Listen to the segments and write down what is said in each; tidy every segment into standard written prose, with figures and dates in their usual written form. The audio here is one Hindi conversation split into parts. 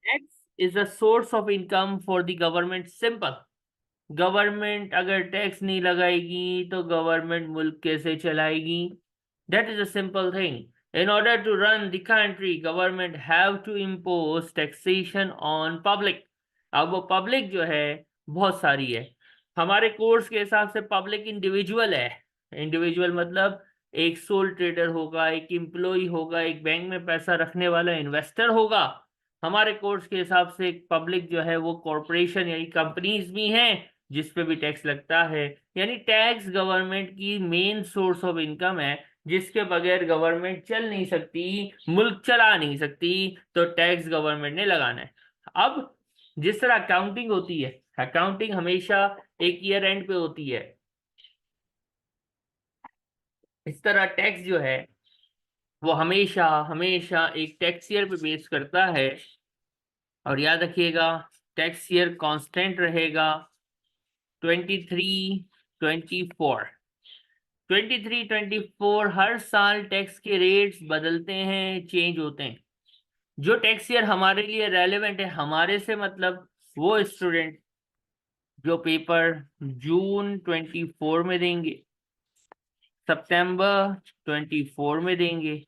Tax is a source of income for the government. Simple. Government अगर टैक्स नहीं लगाएगी तो गवर्नमेंट मुल्क कैसे चलाएगी? That is a simple thing. In order to run the country government have to impose taxation on public. अब वो पब्लिक जो है बहुत सारी है। हमारे कोर्स के हिसाब से पब्लिक इंडिविजुअल है। इंडिविजुअल मतलब एक सोल ट्रेडर होगा, एक एम्प्लॉय होगा, एक बैंक में पैसा रखने वाला इन्वेस्टर होगा। हमारे कोर्स के हिसाब से पब्लिक जो है वो कॉरपोरेशन यानी कंपनीज भी हैं जिस पे भी टैक्स लगता है। यानी टैक्स गवर्नमेंट की मेन सोर्स ऑफ इनकम है जिसके बगैर गवर्नमेंट चल नहीं सकती, मुल्क चला नहीं सकती। तो टैक्स गवर्नमेंट ने लगाना है। अब जिस तरह अकाउंटिंग होती है, अकाउंटिंग हमेशा एक ईयर एंड पे होती है, इस तरह टैक्स जो है वो हमेशा हमेशा एक टैक्स ईयर पे बेस करता है। और याद रखिएगा टैक्स ईयर कांस्टेंट रहेगा 23-24। 23-24 हर साल टैक्स के रेट्स बदलते हैं, चेंज होते हैं। जो टैक्स ईयर हमारे लिए रेलेवेंट है, हमारे से मतलब वो स्टूडेंट जो पेपर जून 24 में देंगे, सितंबर 24 में देंगे,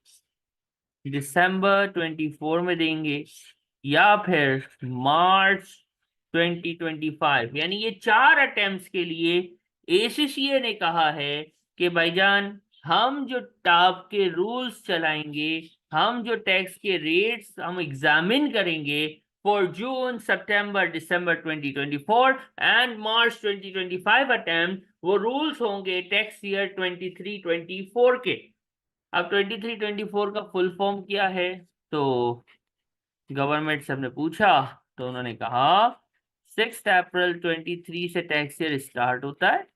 दिसंबर 24 में देंगे, या फिर मार्च 2025, यानी ये 4 अटेम्प्ट्स के लिए एसीसीए ने कहा है कि भाईजान हम जो टाप के रूल्स चलाएंगे, हम जो टैक्स के रेट्स हम एग्जामिन करेंगे for June September December 2024 and March 2025 attempt, वो रूल्स होंगे टैक्स ईयर 23-24 के। अब 23-24 का फुल फॉर्म क्या है? तो गवर्नमेंट से हमने पूछा तो उन्होंने कहा 6 अप्रैल 23 से टैक्स ईयर स्टार्ट होता है,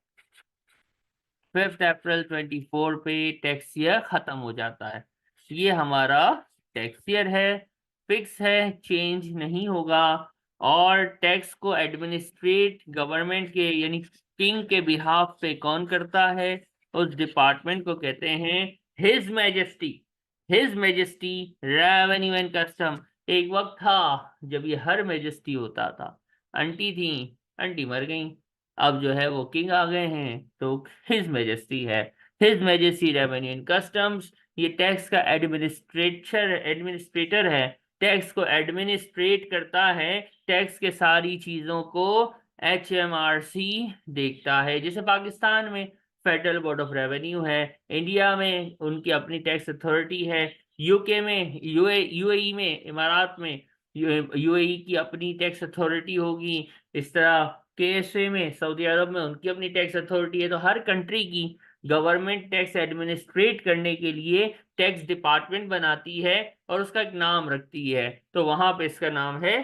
5 अप्रैल 24 पे टैक्स ईयर खत्म हो जाता है। ये हमारा टैक्स ईयर है, फिक्स है, चेंज नहीं होगा। और टैक्स को एडमिनिस्ट्रेट गवर्नमेंट के यानी किंग के बिहाफ पे कौन करता है? उस डिपार्टमेंट को कहते हैं his majesty. His majesty revenue and custom. एक वक्त था जब ये हर मैजेस्टी होता था। आंटी थी, आंटी मर गई, अब जो है वो किंग आ गए हैं तो हिज मैजेस्टी है। His majesty revenue and customs, ये टैक्स का एडमिनिस्ट्रेटर है, टैक्स को एडमिनिस्ट्रेट करता है, टैक्स के सारी चीजों को HMRC देखता है। जैसे पाकिस्तान में फेडरल बोर्ड ऑफ रेवेन्यू है, इंडिया में उनकी अपनी टैक्स अथॉरिटी है, यूके में यूएई में इमारात में यूएई की अपनी टैक्स अथॉरिटी होगी। इस तरह KSA में सऊदी अरब में उनकी अपनी टैक्स अथॉरिटी है। तो हर कंट्री की गवर्नमेंट टैक्स एडमिनिस्ट्रेट करने के लिए टैक्स डिपार्टमेंट बनाती है और उसका एक नाम रखती है। तो वहां पे इसका नाम है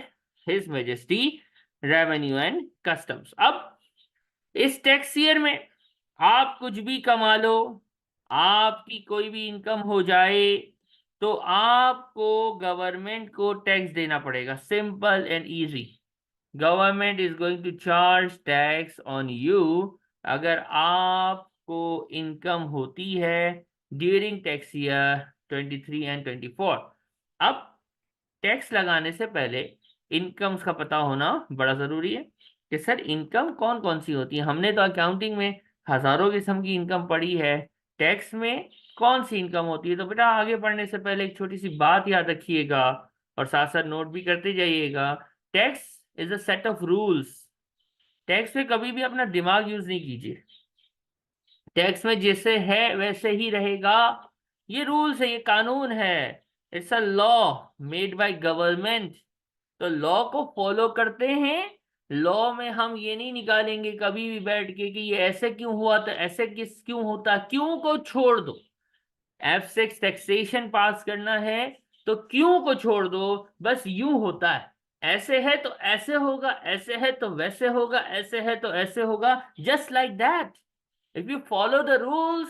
his majesty revenue and customs. अब इस टैक्स ईयर में आप कुछ भी कमा लो, आपकी कोई भी इनकम हो जाए, तो आपको गवर्नमेंट को टैक्स देना पड़ेगा। Simple and easy. Government is going to charge tax on you अगर आपको इनकम होती है ड्यूरिंग टैक्स ईयर 23 एंड 24। अब टैक्स लगाने से पहले इनकम्स का पता होना बड़ा जरूरी है कि सर इनकम कौन कौन सी होती है। हमने तो अकाउंटिंग में हजारों किस्म की इनकम पढ़ी है, टैक्स में कौन सी इनकम होती है? तो बेटा आगे पढ़ने से पहले एक छोटी सी बात याद रखिएगा और साथ साथ नोट भी करते जाइएगा। Tax is a set of rules. Tax में कभी भी अपना दिमाग यूज नहीं कीजिए। टैक्स में जैसे है वैसे ही रहेगा। ये रूल्स है, ये कानून है। It's a law made by government. तो लॉ को फॉलो करते हैं। लॉ में हम ये नहीं निकालेंगे कभी भी बैठ के कि ये ऐसे क्यों हुआ तो ऐसे किस क्यों होता, क्यों को छोड़ दो। F6 टैक्सेशन पास करना है तो क्यों को छोड़ दो, बस यूं होता है। ऐसे है तो ऐसे होगा, ऐसे है तो वैसे होगा, ऐसे है तो ऐसे होगा, just like that. If you follow the rules,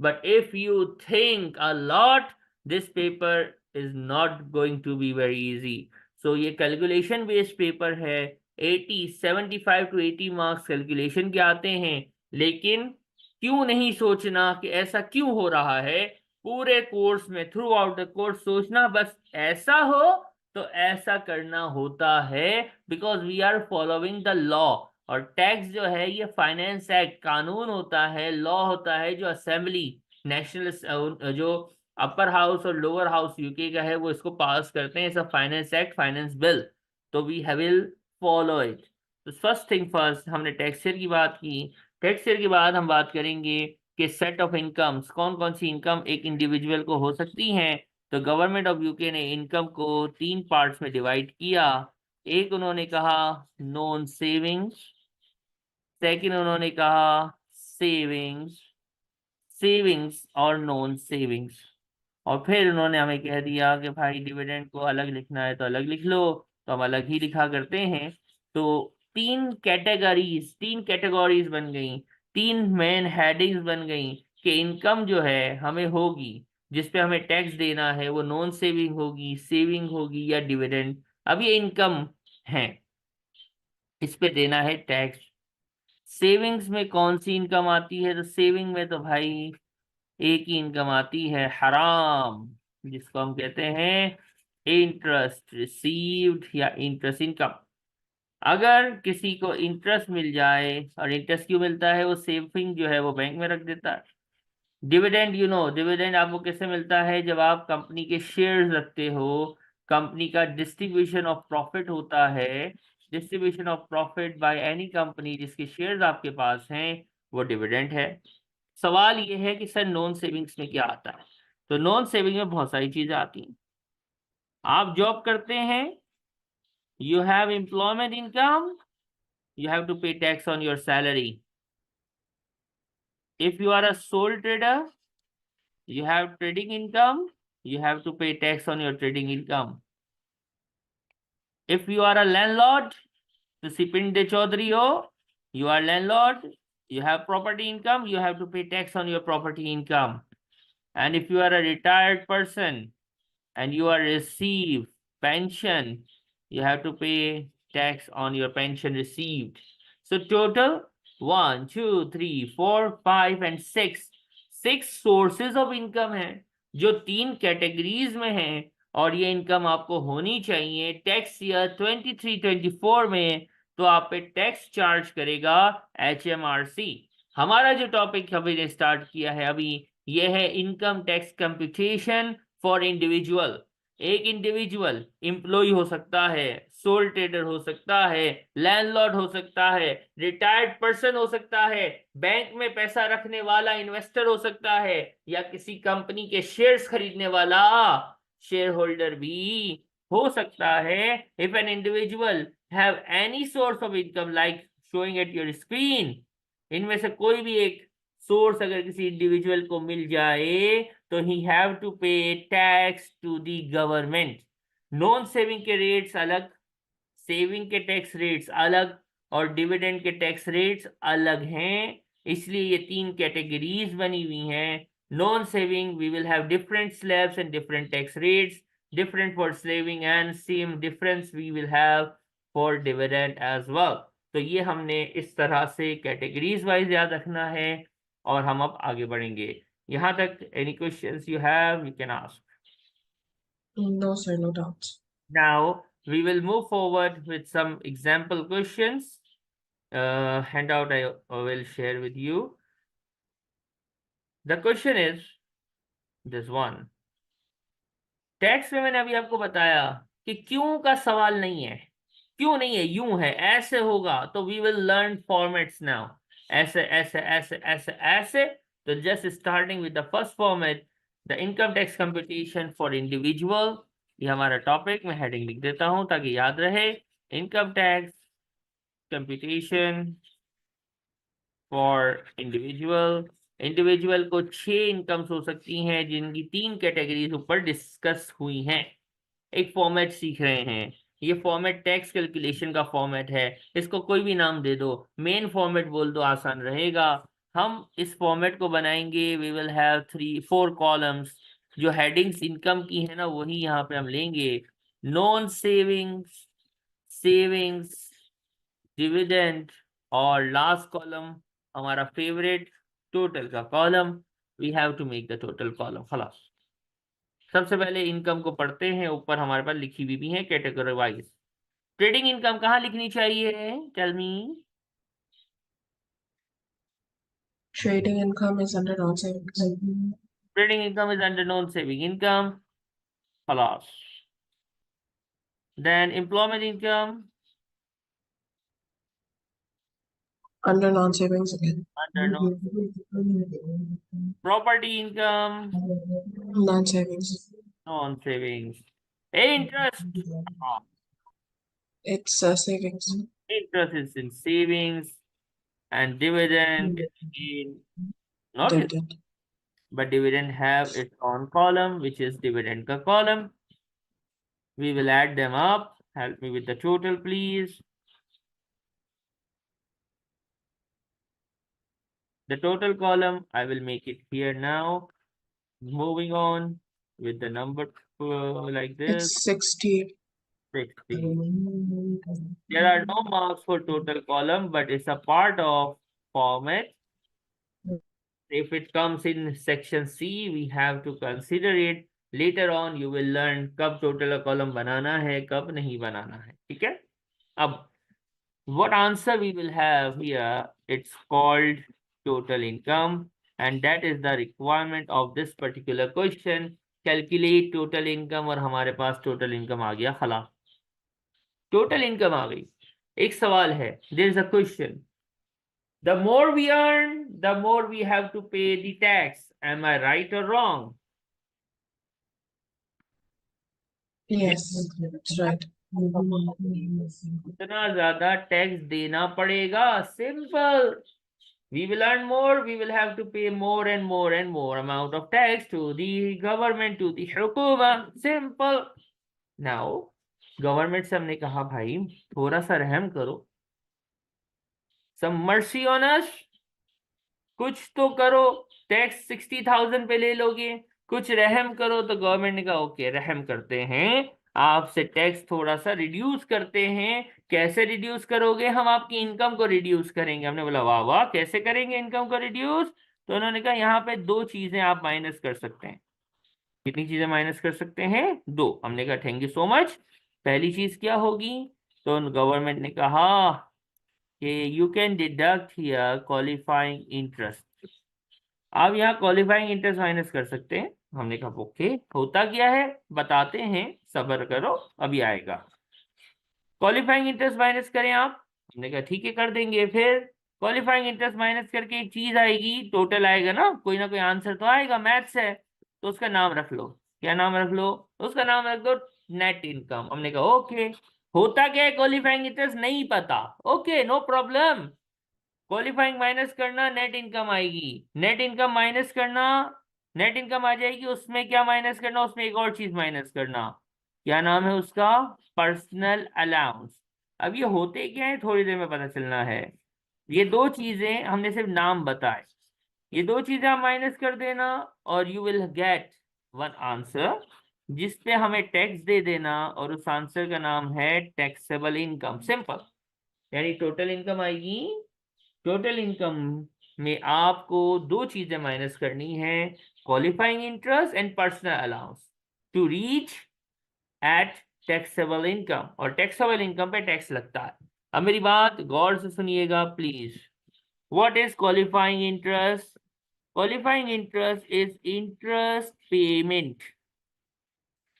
But if you think a lot, this paper is not going to be very easy. So ये कैलकुलेशन बेस्ड पेपर है। 75 to 80 मार्क्स कैलकुलेशन के आते हैं। लेकिन क्यों नहीं सोचना कि ऐसा क्यों हो रहा है, पूरे कोर्स में, थ्रू आउट द कोर्स सोचना बस ऐसा हो तो ऐसा करना होता है, because we are following the law. और टैक्स जो है ये फाइनेंस एक्ट कानून होता है, लॉ होता है, जो असेंबली नेशनल जो अपर हाउस और लोअर हाउस यूके का है वो इसको पास करते हैं, सब फाइनेंस एक्ट, फाइनेंस बिल, तो वी विल फॉलो इट। तो फर्स्ट थिंग फर्स्ट, हमने टैक्स ईयर की बात की। टैक्स ईयर के बाद हम बात करेंगे कि सेट ऑफ इनकम्स, कौन कौन सी इनकम एक इंडिविजुअल को हो सकती हैं। तो गवर्नमेंट ऑफ यूके ने इनकम को 3 पार्ट्स में डिवाइड किया। एक उन्होंने कहा नॉन सेविंग्स, सेकंड उन्होंने कहा सेविंग्स, सेविंग्स और नॉन सेविंग्स, और फिर उन्होंने हमें कह दिया कि भाई डिविडेंड को अलग लिखना है तो अलग लिख लो, तो हम अलग ही लिखा करते हैं। तो 3 कैटेगरीज बन गई, 3 मेन हेडिंग्स बन गई कि इनकम जो है हमें होगी, जिसपे हमें टैक्स देना है, वो नॉन सेविंग होगी, सेविंग होगी या डिविडेंड। अब ये इनकम है, इस पे देना है टैक्स। सेविंग्स में कौन सी इनकम आती है? तो सेविंग में तो भाई एक ही इनकम आती है, हराम, जिसको हम कहते हैं इंटरेस्ट रिसीव्ड या इंटरेस्ट इनकम। अगर किसी को इंटरेस्ट मिल जाए, और इंटरेस्ट क्यों मिलता है? वो सेविंग जो है वो बैंक में रख देता है। डिविडेंड, डिविडेंड आपको कैसे मिलता है? जब आप कंपनी के शेयर्स रखते हो, कंपनी का डिस्ट्रीब्यूशन ऑफ प्रॉफिट होता है, distribution of profit by any company जिसके शेयर्स आपके पास हैं, वो डिविडेंड है। सवाल ये है कि सर नॉन सेविंग्स में क्या आता है? तो नॉन सेविंग में बहुत सारी चीजें आती हैं। आप जॉब करते हैं, you have employment income, you have to pay tax on your salary. If you are a sole trader, you have trading income, you have to pay tax on your trading income. If you are a landlord, ਤੁਸੀਂ ਪਿੰਡ ਦੇ ਚੌਧਰੀ ਹੋ, you are landlord, you have property income, you have to pay tax on your property income. And if you are a retired person and you are receive pension, you have to pay tax on your pension received. So total 1, 2, 3, 4, 5 and 6, 6 sources of income है, जो 3 कैटेगरीज में है, और ये इनकम आपको होनी चाहिए। टैक्स ईयर 23-24 में तो आप पे टैक्स चार्ज करेगा HMRC। हमारा जो टॉपिक अभी ने स्टार्ट किया है अभी, ये है income tax computation for individual. एक इंडिविजुअल एम्प्लॉय हो सकता है, सोल ट्रेडर हो सकता है, लैंडलॉर्ड हो सकता है, रिटायर्ड पर्सन हो सकता है, बैंक में पैसा रखने वाला इन्वेस्टर हो सकता है, या किसी कंपनी के शेयर्स खरीदने वाला शेयर होल्डर भी हो सकता है। If an individual have any source of income like showing at your screen, इनमें से कोई भी एक सोर्स अगर किसी इंडिविजुअल को मिल जाए तो he have to pay tax to the government. Non saving के रेट्स अलग, सेविंग के टैक्स रेट्स अलग, और डिविडेंड के टैक्स रेट्स अलग हैं। इसलिए ये 3 कैटेगरीज बनी हुई हैं। Non saving we will have different slabs and different tax rates, different for saving and same difference we will have for dividend as well. तो ये हमने इस तरह से कैटेगरीज वाइज याद रखना है, और हम अब आगे बढ़ेंगे। यहाँ तक any questions you have, you can ask. No, sir, no doubt. Now we will move forward with some example questions. Handout I will share with you. The question is this one. Tax में मैंने अभी आपको बताया कि क्यों का सवाल नहीं है, क्यों नहीं है, यूं है, ऐसे होगा। तो we will learn formats now, ऐसे ऐसे ऐसे ऐसे ऐसे। तो just starting with the first format, the income tax computation for individual. ये हमारा टॉपिक, मैं हेडिंग लिख देता हूं ताकि याद रहे। Income tax computation for individual. Individual को 6 इनकम्स हो सकती हैं, जिनकी 3 कैटेगरीज ऊपर डिस्कस हुई हैं। एक फॉर्मेट सीख रहे हैं, ये फॉर्मेट टैक्स कैलकुलेशन का फॉर्मेट है, इसको कोई भी नाम दे दो, मेन फॉर्मेट बोल दो, आसान रहेगा। हम इस फॉर्मेट को बनाएंगे, वी विल हैव 3-4 कॉलम्स। जो हेडिंग्स इनकम की है ना, वही यहाँ पे हम लेंगे। नॉन सेविंग्स, सेविंग्स, डिविडेंड, और लास्ट कॉलम हमारा फेवरेट, टोटल का column. We have to make the total column. खलास, सबसे पहले इनकम को पढ़ते हैं। ऊपर हमारे पास लिखी हुई भी है कैटेगरी वाइज। ट्रेडिंग इनकम कहाँ लिखनी चाहिए? Tell me. Trading income is under non-savings. Trading income is under non saving income. खलास। Then employment income Under non-savings again. Under non. Property income Non-savings. Non savings. Interest, It's savings. interest is in savings, and dividend is in not in, Dividend. but dividend have its own column, which is dividend ka column. We will add them up. Help me with the total, please. The total column, I will make it here now. Moving on with the number like this. It's 60. 60. There are no marks for total column, but it's a part of format. If it comes in section C, we have to consider it. Later on, you will learn कब total column बनाना है, कब नहीं बनाना है, ठीक है? अब what answer we will have here? It's called total income, and that is the requirement of this particular question. Calculate total income, और हमारे पास total income आ गया। खला total income आ गई। एक सवाल है, there is a question. The more we earn, the more we have to pay the tax. Am I right or wrong? Yes, that's right. उतना ज्यादा टैक्स देना पड़ेगा। Simple. We will earn more, we will have to pay more and more and more amount of tax to the government, to the hukuma. Simple. Now, government से हमने कहा भाई थोड़ा सा रहम करो, some mercy on us, कुछ तो करो। टैक्स 60,000 पे ले लोगे, कुछ रहम करो। तो गवर्नमेंट ने कहा ओके रहम करते हैं, आपसे टैक्स थोड़ा सा रिड्यूस करते हैं। कैसे रिड्यूस करोगे? हम आपकी इनकम को रिड्यूस करेंगे। हमने बोला वाह वाह, कैसे करेंगे इनकम को रिड्यूस? तो उन्होंने कहा यहाँ पे दो चीजें आप माइनस कर सकते हैं। कितनी चीजें माइनस कर सकते हैं? दो। हमने कहा थैंक यू सो मच। पहली चीज क्या होगी? तो गवर्नमेंट ने कहा कि you can deduct here qualifying interest. आप यहाँ क्वालिफाइंग इंटरेस्ट माइनस कर सकते हैं। हमने कहा ओके, होता क्या है बताते हैं, सब्र करो अभी आएगा। क्वालिफाइंग इंटरेस्ट माइनस करें आप। हमने कहा ठीक है कर देंगे। फिर क्वालिफाइंग इंटरेस्ट माइनस करके एक चीज आएगी, टोटल आएगा ना कोई आंसर तो आएगा, मैथ्स है। तो उसका नाम रख लो। क्या नाम रख लो? उसका नाम रख दो नेट इनकम। हमने कहा ओके। होता क्या है क्वालिफाइंग इंटरेस्ट नहीं पता, okay no problem. Qualifying minus करना, नेट इनकम आएगी। नेट इनकम माइनस करना, नेट इनकम आ जाएगी। उसमें क्या माइनस करना? उसमें एक और चीज माइनस करना। क्या नाम है उसका? Personal allowance. अब ये होते क्या है थोड़ी देर में पता चलना है। ये दो चीजें हमने सिर्फ नाम बताए, ये दो चीजें आप माइनस कर देना और you will get one answer, जिसपे हमें टैक्स दे देना, और उस आंसर का नाम है टैक्सेबल इनकम। सिंपल। यानी टोटल इनकम आएगी। टोटल इनकम में आपको दो चीजें माइनस करनी है, qualifying interest and personal allowance, to reach at taxable income. और टैक्सेबल इनकम पे टैक्स लगता है। अब मेरी बात गौर से सुनिएगा please. What is qualifying interest? Qualifying interest is interest payment.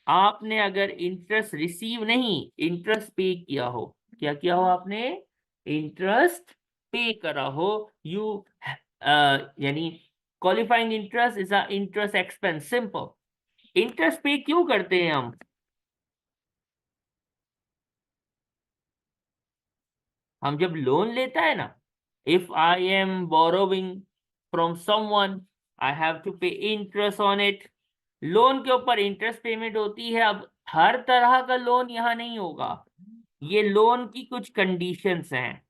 आपने अगर इंटरेस्ट रिसीव नहीं, इंटरेस्ट पे किया हो, क्या किया हो आपने? इंटरेस्ट पे करा हो। यू यानी qualifying interest is a interest expense. Simple. Interest पे क्यों करते हैं हम जब लोन लेता है ना, if I am borrowing from someone, I have to pay interest on it. Loan के ऊपर इंटरेस्ट पेमेंट होती है। अब हर तरह का लोन यहाँ नहीं होगा, ये लोन की कुछ कंडीशंस हैं।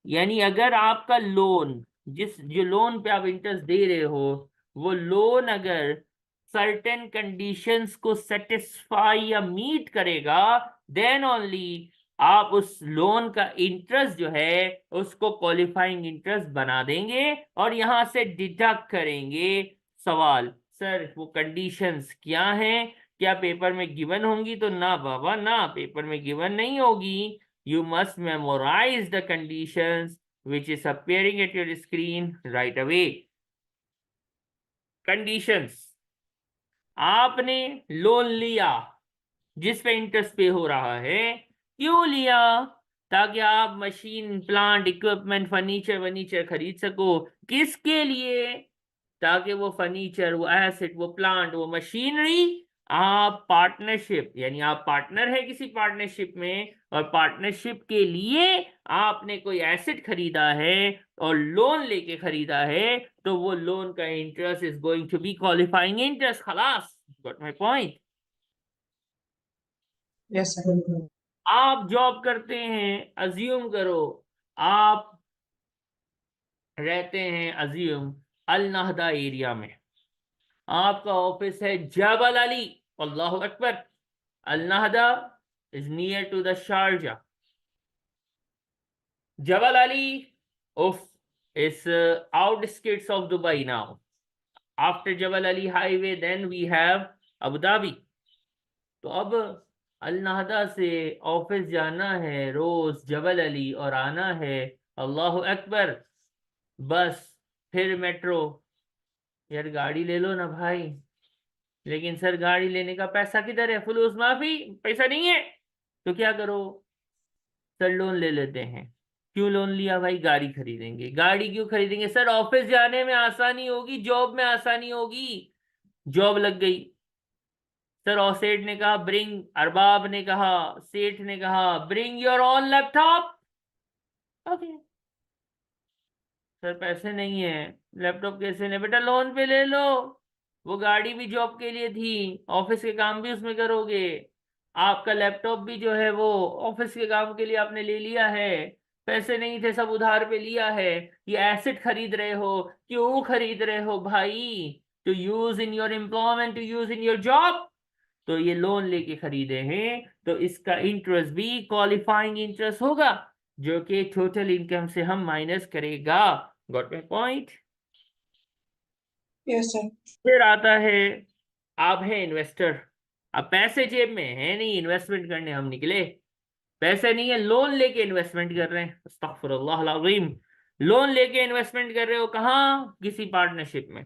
यानी अगर आपका लोन, जो लोन पे आप इंटरेस्ट दे रहे हो, वो लोन अगर सर्टेन कंडीशंस को सेटिस्फाई या मीट करेगा, देन ओनली आप उस लोन का इंटरेस्ट जो है उसको क्वालिफाइंग इंटरेस्ट बना देंगे और यहां से डिडक्ट करेंगे सवाल, सर वो कंडीशंस क्या हैं, क्या पेपर में गिवन होंगी? तो ना बाबा ना, पेपर में गिवन नहीं होगी. You must memorize the conditions which is appearing at your screen right away. Conditions, आपने लोन लिया जिस पे इंटरेस्ट पे हो रहा है, क्यों लिया? ताकि आप मशीन प्लांट इक्विपमेंट फर्नीचर वर्नीचर खरीद सको. किसके लिए? ताकि वो फर्नीचर, वो एसेट, वो प्लांट, वो मशीनरी, आप पार्टनरशिप यानी आप पार्टनर है किसी पार्टनरशिप में, और पार्टनरशिप के लिए आपने कोई एसेट खरीदा है और लोन लेके खरीदा है, तो वो लोन का interest is going to be qualifying interest. खलास, got my point. Yes, sir. आप जॉब करते हैं, अज्यूम करो आप रहते हैं अज्यूम अल नाहदा एरिया में, आपका ऑफिस है जबल अली. अल्लाहु अकबर. Al Nahda is near to the Sharjah. Jebel of is outskirts of Dubai now. After Jabal Ali highway then we have Abu Dhabi. तो अब अल नाहदा से ऑफिस जाना है रोज जबल अली और आना है अल्लाह अकबर बस, फिर मेट्रो. यार गाड़ी ले लो ना भाई. लेकिन सर गाड़ी लेने का पैसा किधर है? फुलूस माफी, पैसा नहीं है. तो क्या करो? सर लोन ले लेते हैं. क्यों लोन लिया भाई? गाड़ी खरीदेंगे. गाड़ी क्यों खरीदेंगे? सर ऑफिस जाने में आसानी होगी, जॉब में आसानी होगी. जॉब लग गई. सर और सेठ ने कहा ब्रिंग, अरबाब ने कहा, सेठ ने कहा bring your own laptop. Okay. Sir पैसे नहीं है, लैपटॉप कैसे ले? बेटा लोन पे ले लो. वो गाड़ी भी जॉब के लिए थी, ऑफिस के काम भी उसमें करोगे. आपका लैपटॉप भी जो है वो ऑफिस के काम के लिए आपने ले लिया है. पैसे नहीं थे, सब उधार पे लिया है. ये एसेट खरीद रहे हो, क्यों खरीद रहे हो भाई? To use in your employment, to use in your job. तो ये लोन लेके खरीदे हैं, तो इसका इंटरेस्ट भी क्वालिफाइंग इंटरेस्ट होगा, जो कि टोटल इनकम से हम माइनस करेगा. Got my point? Yes, sir. फिर आता है, आप हैं इन्वेस्टर. अब पैसे जेब में है नहीं, इन्वेस्टमेंट करने हम निकले. पैसे नहीं है, लोन लेके इन्वेस्टमेंट कर रहे हैं. अस्तगफिरुल्लाह अल-अज़ीम. लोन लेके इन्वेस्टमेंट कर रहे हो कहाँ? किसी पार्टनरशिप में.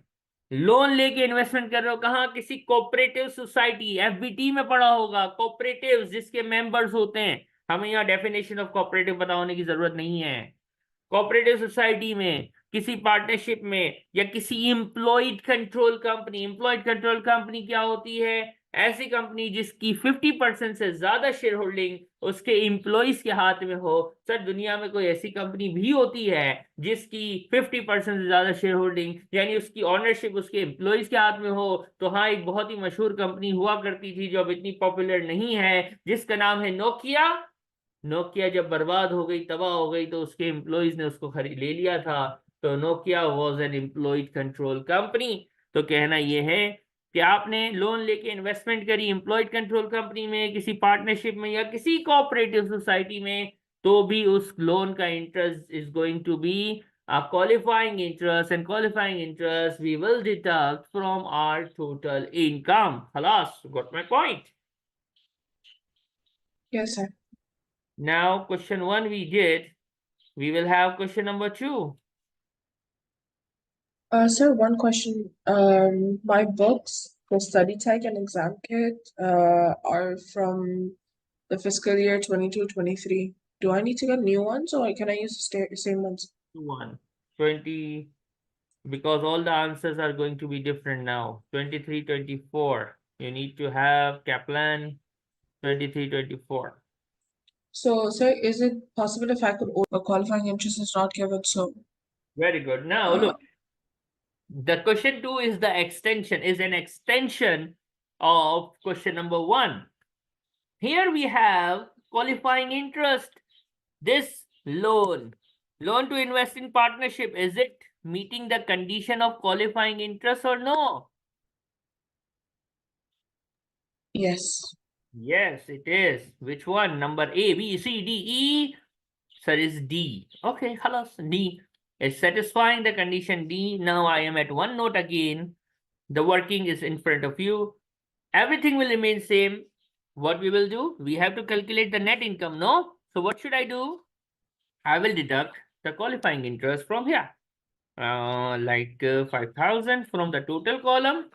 लोन लेके इन्वेस्टमेंट कर रहे हो कहाँ? किसी कोऑपरेटिव सोसाइटी. एफबीटी में पढ़ा होगा, कोऑपरेटिव जिसके मेंबर्स होते हैं. हमें यहाँ डेफिनेशन ऑफ कोऑपरेटिव पता होने की जरूरत नहीं है. कोऑपरेटिव सोसाइटी में, किसी पार्टनरशिप में, या किसी employed control company. Employed control company क्या होती है? ऐसी कंपनी जिसकी 50% से ज्यादा शेयर होल्डिंग उसके एम्प्लॉयज के हाथ में हो. सर दुनिया में कोई ऐसी कंपनी भी होती है जिसकी 50% से ज्यादा शेयर होल्डिंग यानी उसकी ऑनरशिप उसके एम्प्लॉयज के हाथ में हो? तो हाँ, एक बहुत ही मशहूर कंपनी हुआ करती थी जो अब इतनी पॉपुलर नहीं है, जिसका नाम है नोकिया. नोकिया जब बर्बाद हो गई, तबाह हो गई, तो उसके एम्प्लॉयज ने उसको खरीद ले लिया था. तो Nokia was an employed control company. तो कहना यह है कि आपने लोन लेके इन्वेस्टमेंट करी एम्प्लॉयड कंट्रोल कंपनी में, किसी पार्टनरशिप में, या किसी कोऑपरेटिव सोसाइटी में, तो भी उस लोन का interest is going to be a qualifying interest, and qualifying interest we will deduct from our total income. Halas, got my point? Yes, sir. Now question 1 we did. We will have question number 2. Sir, one question. My books for study tech and exam kit are from the fiscal year 22-23. Do I need to get new ones or can I use the same ones? 1 20, because all the answers are going to be different now. 23 24, you need to have Kaplan 23 24. So, sir, is it possible if I could order a qualifying interest is not given? So, Very good. Now look, the question 2 is the extension, is an extension of question number 1. Here we have qualifying interest. This loan to invest in partnership, is it meeting the condition of qualifying interest or no? yes. Yes, it is. Which one? Number A, B, C, D, E? Sir, is D. Okay, halas, D is satisfying the condition D. Now I am at one note again. The working is in front of you. Everything will remain same. What we will do? We have to calculate the net income, no? So what should I do? I will deduct the qualifying interest from here. Like 5,000 from the total column.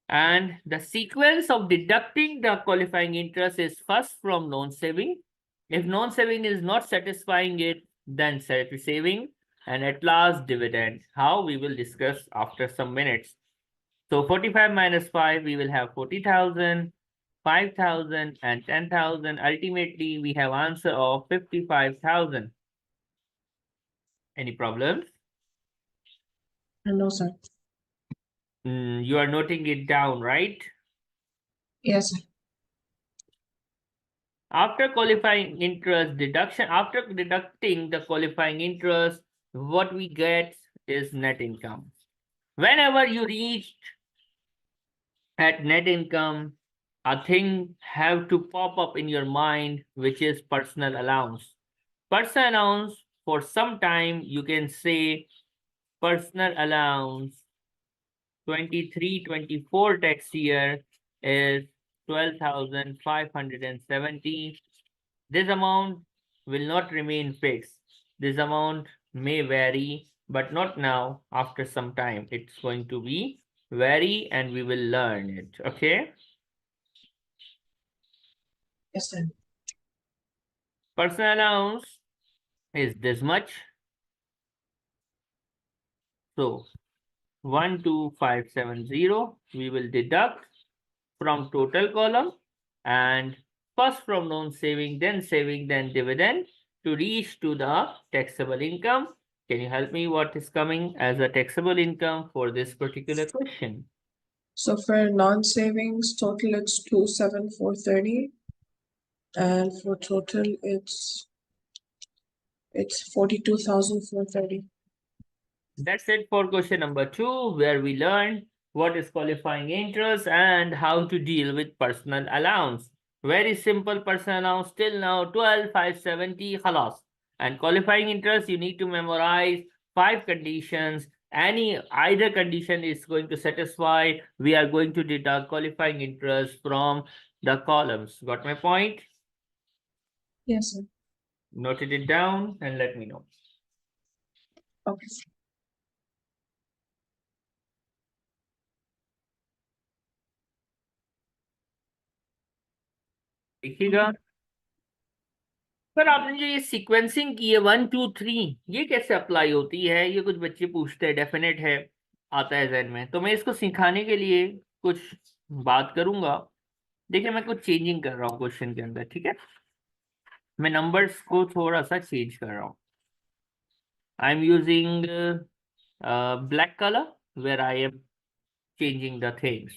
And the sequence of deducting the qualifying interest is first from non-saving. If non-saving is not satisfying it, then saving, and at last dividend. How we will discuss after some minutes. So 45 minus 5, we will have 40,000, 5,000 and 10,000. Ultimately, we have answer of 55,000. Any problems? No, sir. You are noting it down, right? Yes, sir. After qualifying interest deduction, after deducting the qualifying interest, what we get is net income. Whenever you reach at net income, a thing have to pop up in your mind, which is personal allowance. Personal allowance, for some time, you can say personal allowance 23-24 tax year is 12,570. This amount will not remain fixed. This amount may vary, but not now. After some time, it's going to be vary and we will learn it. Okay. Yes, sir. Personal allowance is this much. So 12570 we will deduct from total column, and first from non-saving, then saving, then dividend to reach to the taxable income. Can you help me what is coming as a taxable income for this particular question? So for non-savings, total it's 27,430, and for total it's 42,430. That's it for question number 2, where we learned what is qualifying interest and how to deal with personal allowance. Very simple personal allowance till now, 12,570 khalas. And qualifying interest, you need to memorize 5 conditions. Either condition is going to satisfy, we are going to deduct qualifying interest from the columns. Got my point? Yes, sir. Noted it down and let me know. Okay. देखिएगा सर, आपने जो ये सीक्वेंसिंग की है 1 2 3, ये कैसे अप्लाई होती है? ये कुछ बच्चे पूछते हैं, डेफिनेट है, आता है जहन में। तो मैं इसको सिखाने के लिए कुछ बात करूंगा। देखिए, मैं कुछ चेंजिंग कर रहा हूँ क्वेश्चन के अंदर, ठीक है? मैं नंबर्स को थोड़ा सा चेंज कर रहा हूँ। I am using black colour where I am changing the things.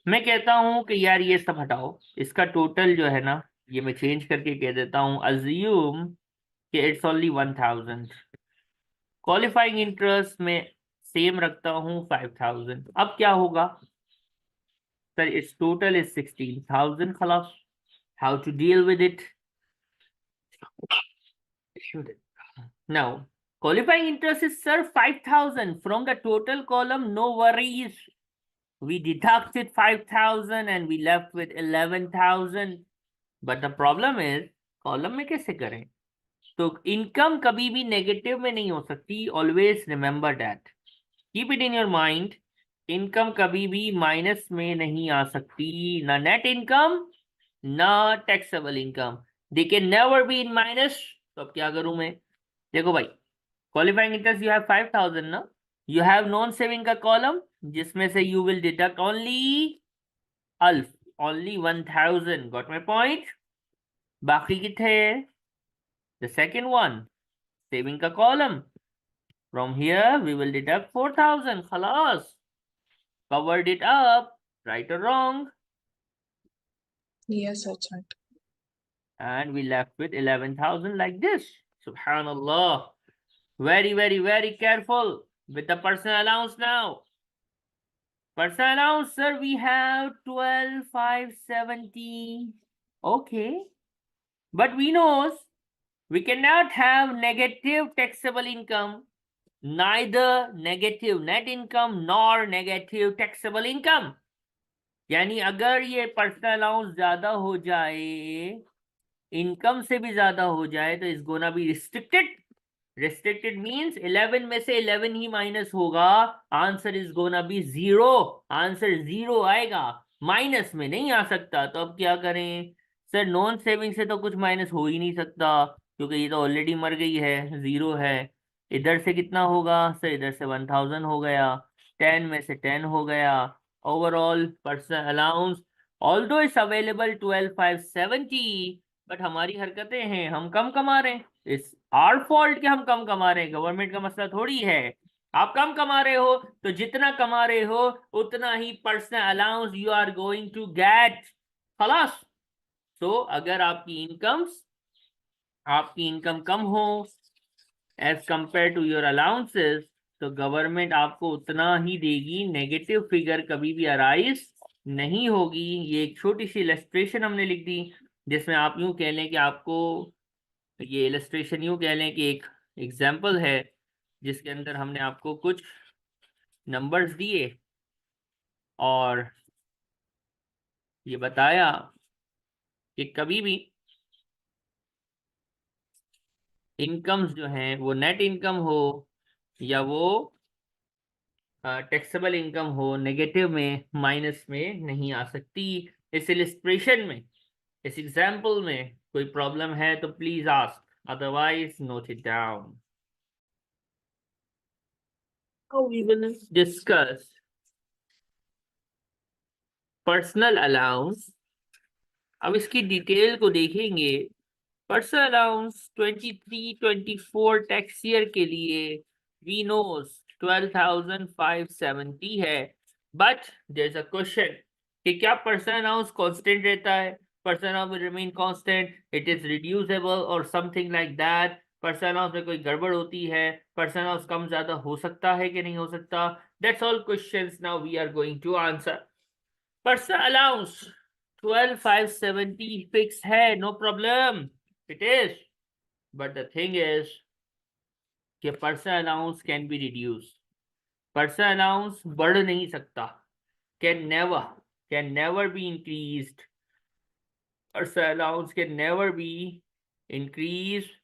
मैं कहता हूँ कि यार ये सब हटाओ, इसका टोटल जो है ना, ये मैं चेंज करके कह देता हूँ अज्यूम कि इट्स ओनली 1000। क्वालिफाइंग इंटरेस्ट में सेम रखता हूँ 5000। अब क्या होगा सर? इट्स टोटल इज 16000 खलास। How to deal with it? Now qualifying interest is sir 5000 from the total column. No worries, we deducted 5000 and we left with 11000. but the problem is column में कैसे करें? तो इनकम कभी भी नेगेटिव में नहीं हो सकती। Always remember that, keep it in your mind. Income कभी भी माइनस में नहीं आ सकती, ना नेट इनकम ना taxable income, they can never be in minus. तो अब क्या करूं मैं? देखो भाई, क्वालिफाइंग इंटरेस्ट यू हैव 5000 ना, यू हैव नॉन सेविंग का कॉलम जिसमें से यू विल डिडक्ट ओनली अल्फ, ओनली 1000। Got my point? बाकी कितने? द सेकंड वन, सेविंग का column, from here we will deduct 4000 khalas, covered it up, right or wrong? Yes, that's right. And we left with 11,000 like this. Subhanallah. Very, very, very careful with the personal allowance now. Personal allowance, sir, we have 12,570. Okay. But we know we cannot have negative taxable income. Neither negative net income nor negative taxable income. यानी अगर ये पर्सनल अलाउंस ज्यादा हो जाए, इनकम से भी ज्यादा हो जाए, तो is gonna be restricted. Restricted means 11 में से 11 ही माइनस होगा, answer is gonna B 0। Answer 0 आएगा, माइनस में नहीं आ सकता। तो अब क्या करें सर? नॉन सेविंग से तो कुछ माइनस हो ही नहीं सकता, क्योंकि ये तो ऑलरेडी मर गई है, 0 है। इधर से कितना होगा सर? इधर से 1000 हो गया, 10 में से 10 हो गया। Overall personal allowance although is available 12,570, but हमारी हरकतें हैं, हम कम कमा रहे हैं। इस आर फॉल्ट के हम कम कमा रहे हैं, गवर्नमेंट का मसला थोड़ी है। आप कम कमा रहे हो तो जितना कमा रहे हो उतना ही personal allowance you are going to get. खलास। तो अगर आपकी इनकम कम हो as compare to your allowances, तो गवर्नमेंट आपको उतना ही देगी, नेगेटिव फिगर कभी भी अराइज नहीं होगी। ये एक छोटी सी इलस्ट्रेशन हमने लिख दी, जिसमें आप यूं कह लें कि आपको, ये इलस्ट्रेशन यूं कह लें कि एक एग्जाम्पल है, जिसके अंदर हमने आपको कुछ नंबर्स दिए और ये बताया कि कभी भी इनकम्स जो हैं वो नेट इनकम हो या वो टैक्सेबल इनकम हो, नेगेटिव में, माइनस में नहीं आ सकती। इस इलस्ट्रेशन में, इस एग्जाम्पल में कोई प्रॉब्लम है तो please ask, otherwise note it down. Now we will discuss personal allowance. अब इसकी डिटेल को देखेंगे। पर्सनल अलाउंस 23-24 टैक्स ईयर के लिए वी नोस 12,570 है, but there is a question कि क्या पर्सनल अलाउंस कांस्टेंट रहता है? Personal allowance will remain constant, it is reducible और something like that. Personal allowance में कोई गड़बड़ होती है? पर्सनल अलाउंस कम ज्यादा हो सकता है कि नहीं हो सकता? That's all questions now we are going to answer. Personal allowance 12,570 fix है, no problem, it is. But the thing is कि personal allowance can be reduce. Personal allowance बढ़ नहीं सकता, can never be increased. Personal allowance can never be increased.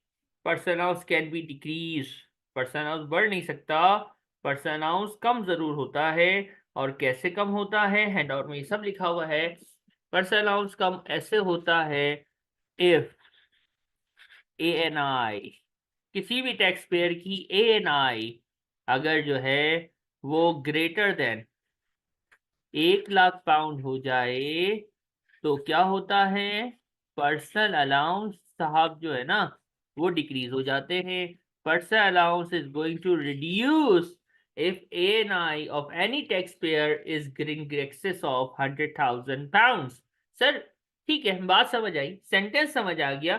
Personal allowance can be decreased. Personal allowance बढ़ नहीं सकता, पर्सनल अलाउंस कम जरूर होता है। और कैसे कम होता है? हैंडआउट में ये सब लिखा हुआ है। पर्सनल अलाउंस कम ऐसे होता है इफ ANI, किसी भी टैक्स पेयर की ANI अगर जो है वो ग्रेटर देन 1,00,000 पाउंड हो जाए, तो क्या होता है? पर्सनल अलाउंस साहब जो है ना, वो डिक्रीज हो जाते हैं। Personal allowance is going to reduce if ANI of any tax payer is in excess of 100,000 pounds. Sir ठीक है, बात समझ आई, सेंटेंस समझ आ गया।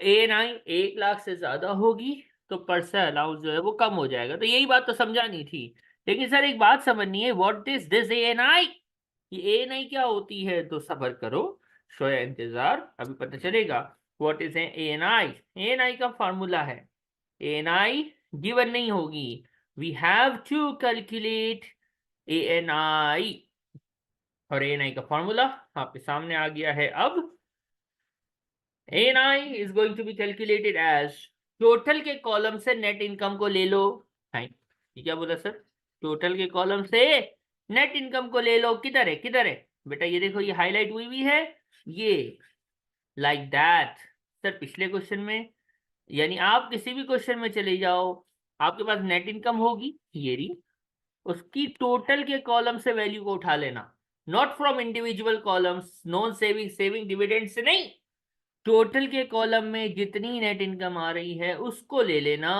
ANI 1,00,000 से ज्यादा होगी तो पर्सनल अलाउंस जो है वो कम हो जाएगा। तो यही बात तो समझानी थी। लेकिन सर एक बात समझनी है, व्हाट इज दिस ANI? ये ANI क्या होती है? तो सब्र करो, शोया इंतजार, अभी पता चलेगा। What is ANI? ANI का फार्मूला है, ANI गिवन नहीं होगी, we have to calculate ANI। और ANI का फार्मूला आपके सामने आ गया है। अब ANI is going to be calculated as, total के कॉलम से नेट इनकम को ले लो। ये क्या बोला सर? टोटल के कॉलम से नेट इनकम को ले लो। किधर है, किधर है बेटा? ये देखो, ये हाईलाइट हुई हुई है, ये लाइक दैट। सर पिछले क्वेश्चन में, यानी आप किसी भी क्वेश्चन में चले जाओ, आपके पास नेट इनकम होगी, ये रही, उसकी टोटल के कॉलम से वैल्यू को उठा लेना, not from individual columns, non saving, saving, dividend से नहीं, टोटल के कॉलम में जितनी नेट इनकम आ रही है उसको ले लेना।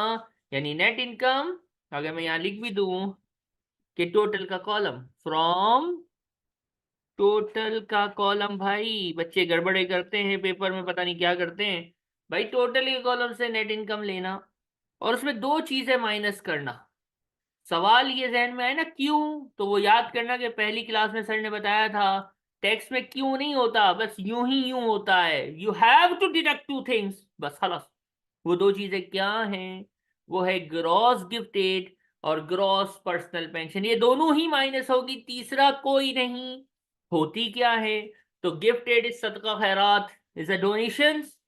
यानी नेट इनकम, अगर मैं यहां लिख भी दूं कि टोटल का कॉलम, फ्रॉम टोटल का कॉलम, भाई बच्चे गड़बड़े करते हैं पेपर में, पता नहीं क्या करते हैं। भाई टोटल के कॉलम से नेट इनकम लेना और उसमें दो चीजें माइनस करना। सवाल ये जहन में है ना क्यों? तो वो याद करना कि पहली क्लास में सर ने बताया था, टेक्स्ट में क्यों नहीं होता, बस यूं ही यूं होता है। You have to deduct two things, बस खलास। वो दो चीजें क्या हैं? वो है ग्रॉस गिफ्टेड और ग्रॉस पर्सनल पेंशन, ये दोनों ही माइनस होगी, तीसरा कोई नहीं। होती क्या है? तो गिफ्ट एड इज सदका खैरात, is a donations,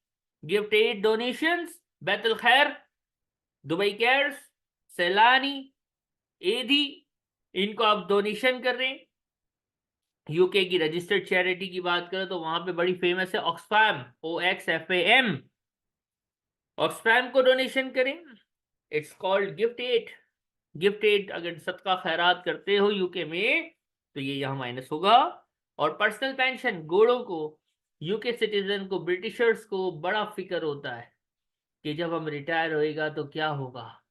gift aid donations, Baitul Khair, Dubai cares, सैलानी, एधी, इनको आप डोनेशन कर रहे हैं। यूके की रजिस्टर्ड चैरिटी की बात करें तो वहां पे बड़ी फेमस है ऑक्सफैम, OXFAM, ऑक्सफैम को डोनेशन करें। It's called gift aid. Gift aid अगर सदका खैरात करते हो यूके में तो ये यहाँ माइनस होगा। और पर्सनल पेंशन, गोड़ों को, यूके सिटीजन को, ब्रिटिशर्स को बड़ा फिक्र होता है कि जब हम रिटायर होएगा तो क्या होगा,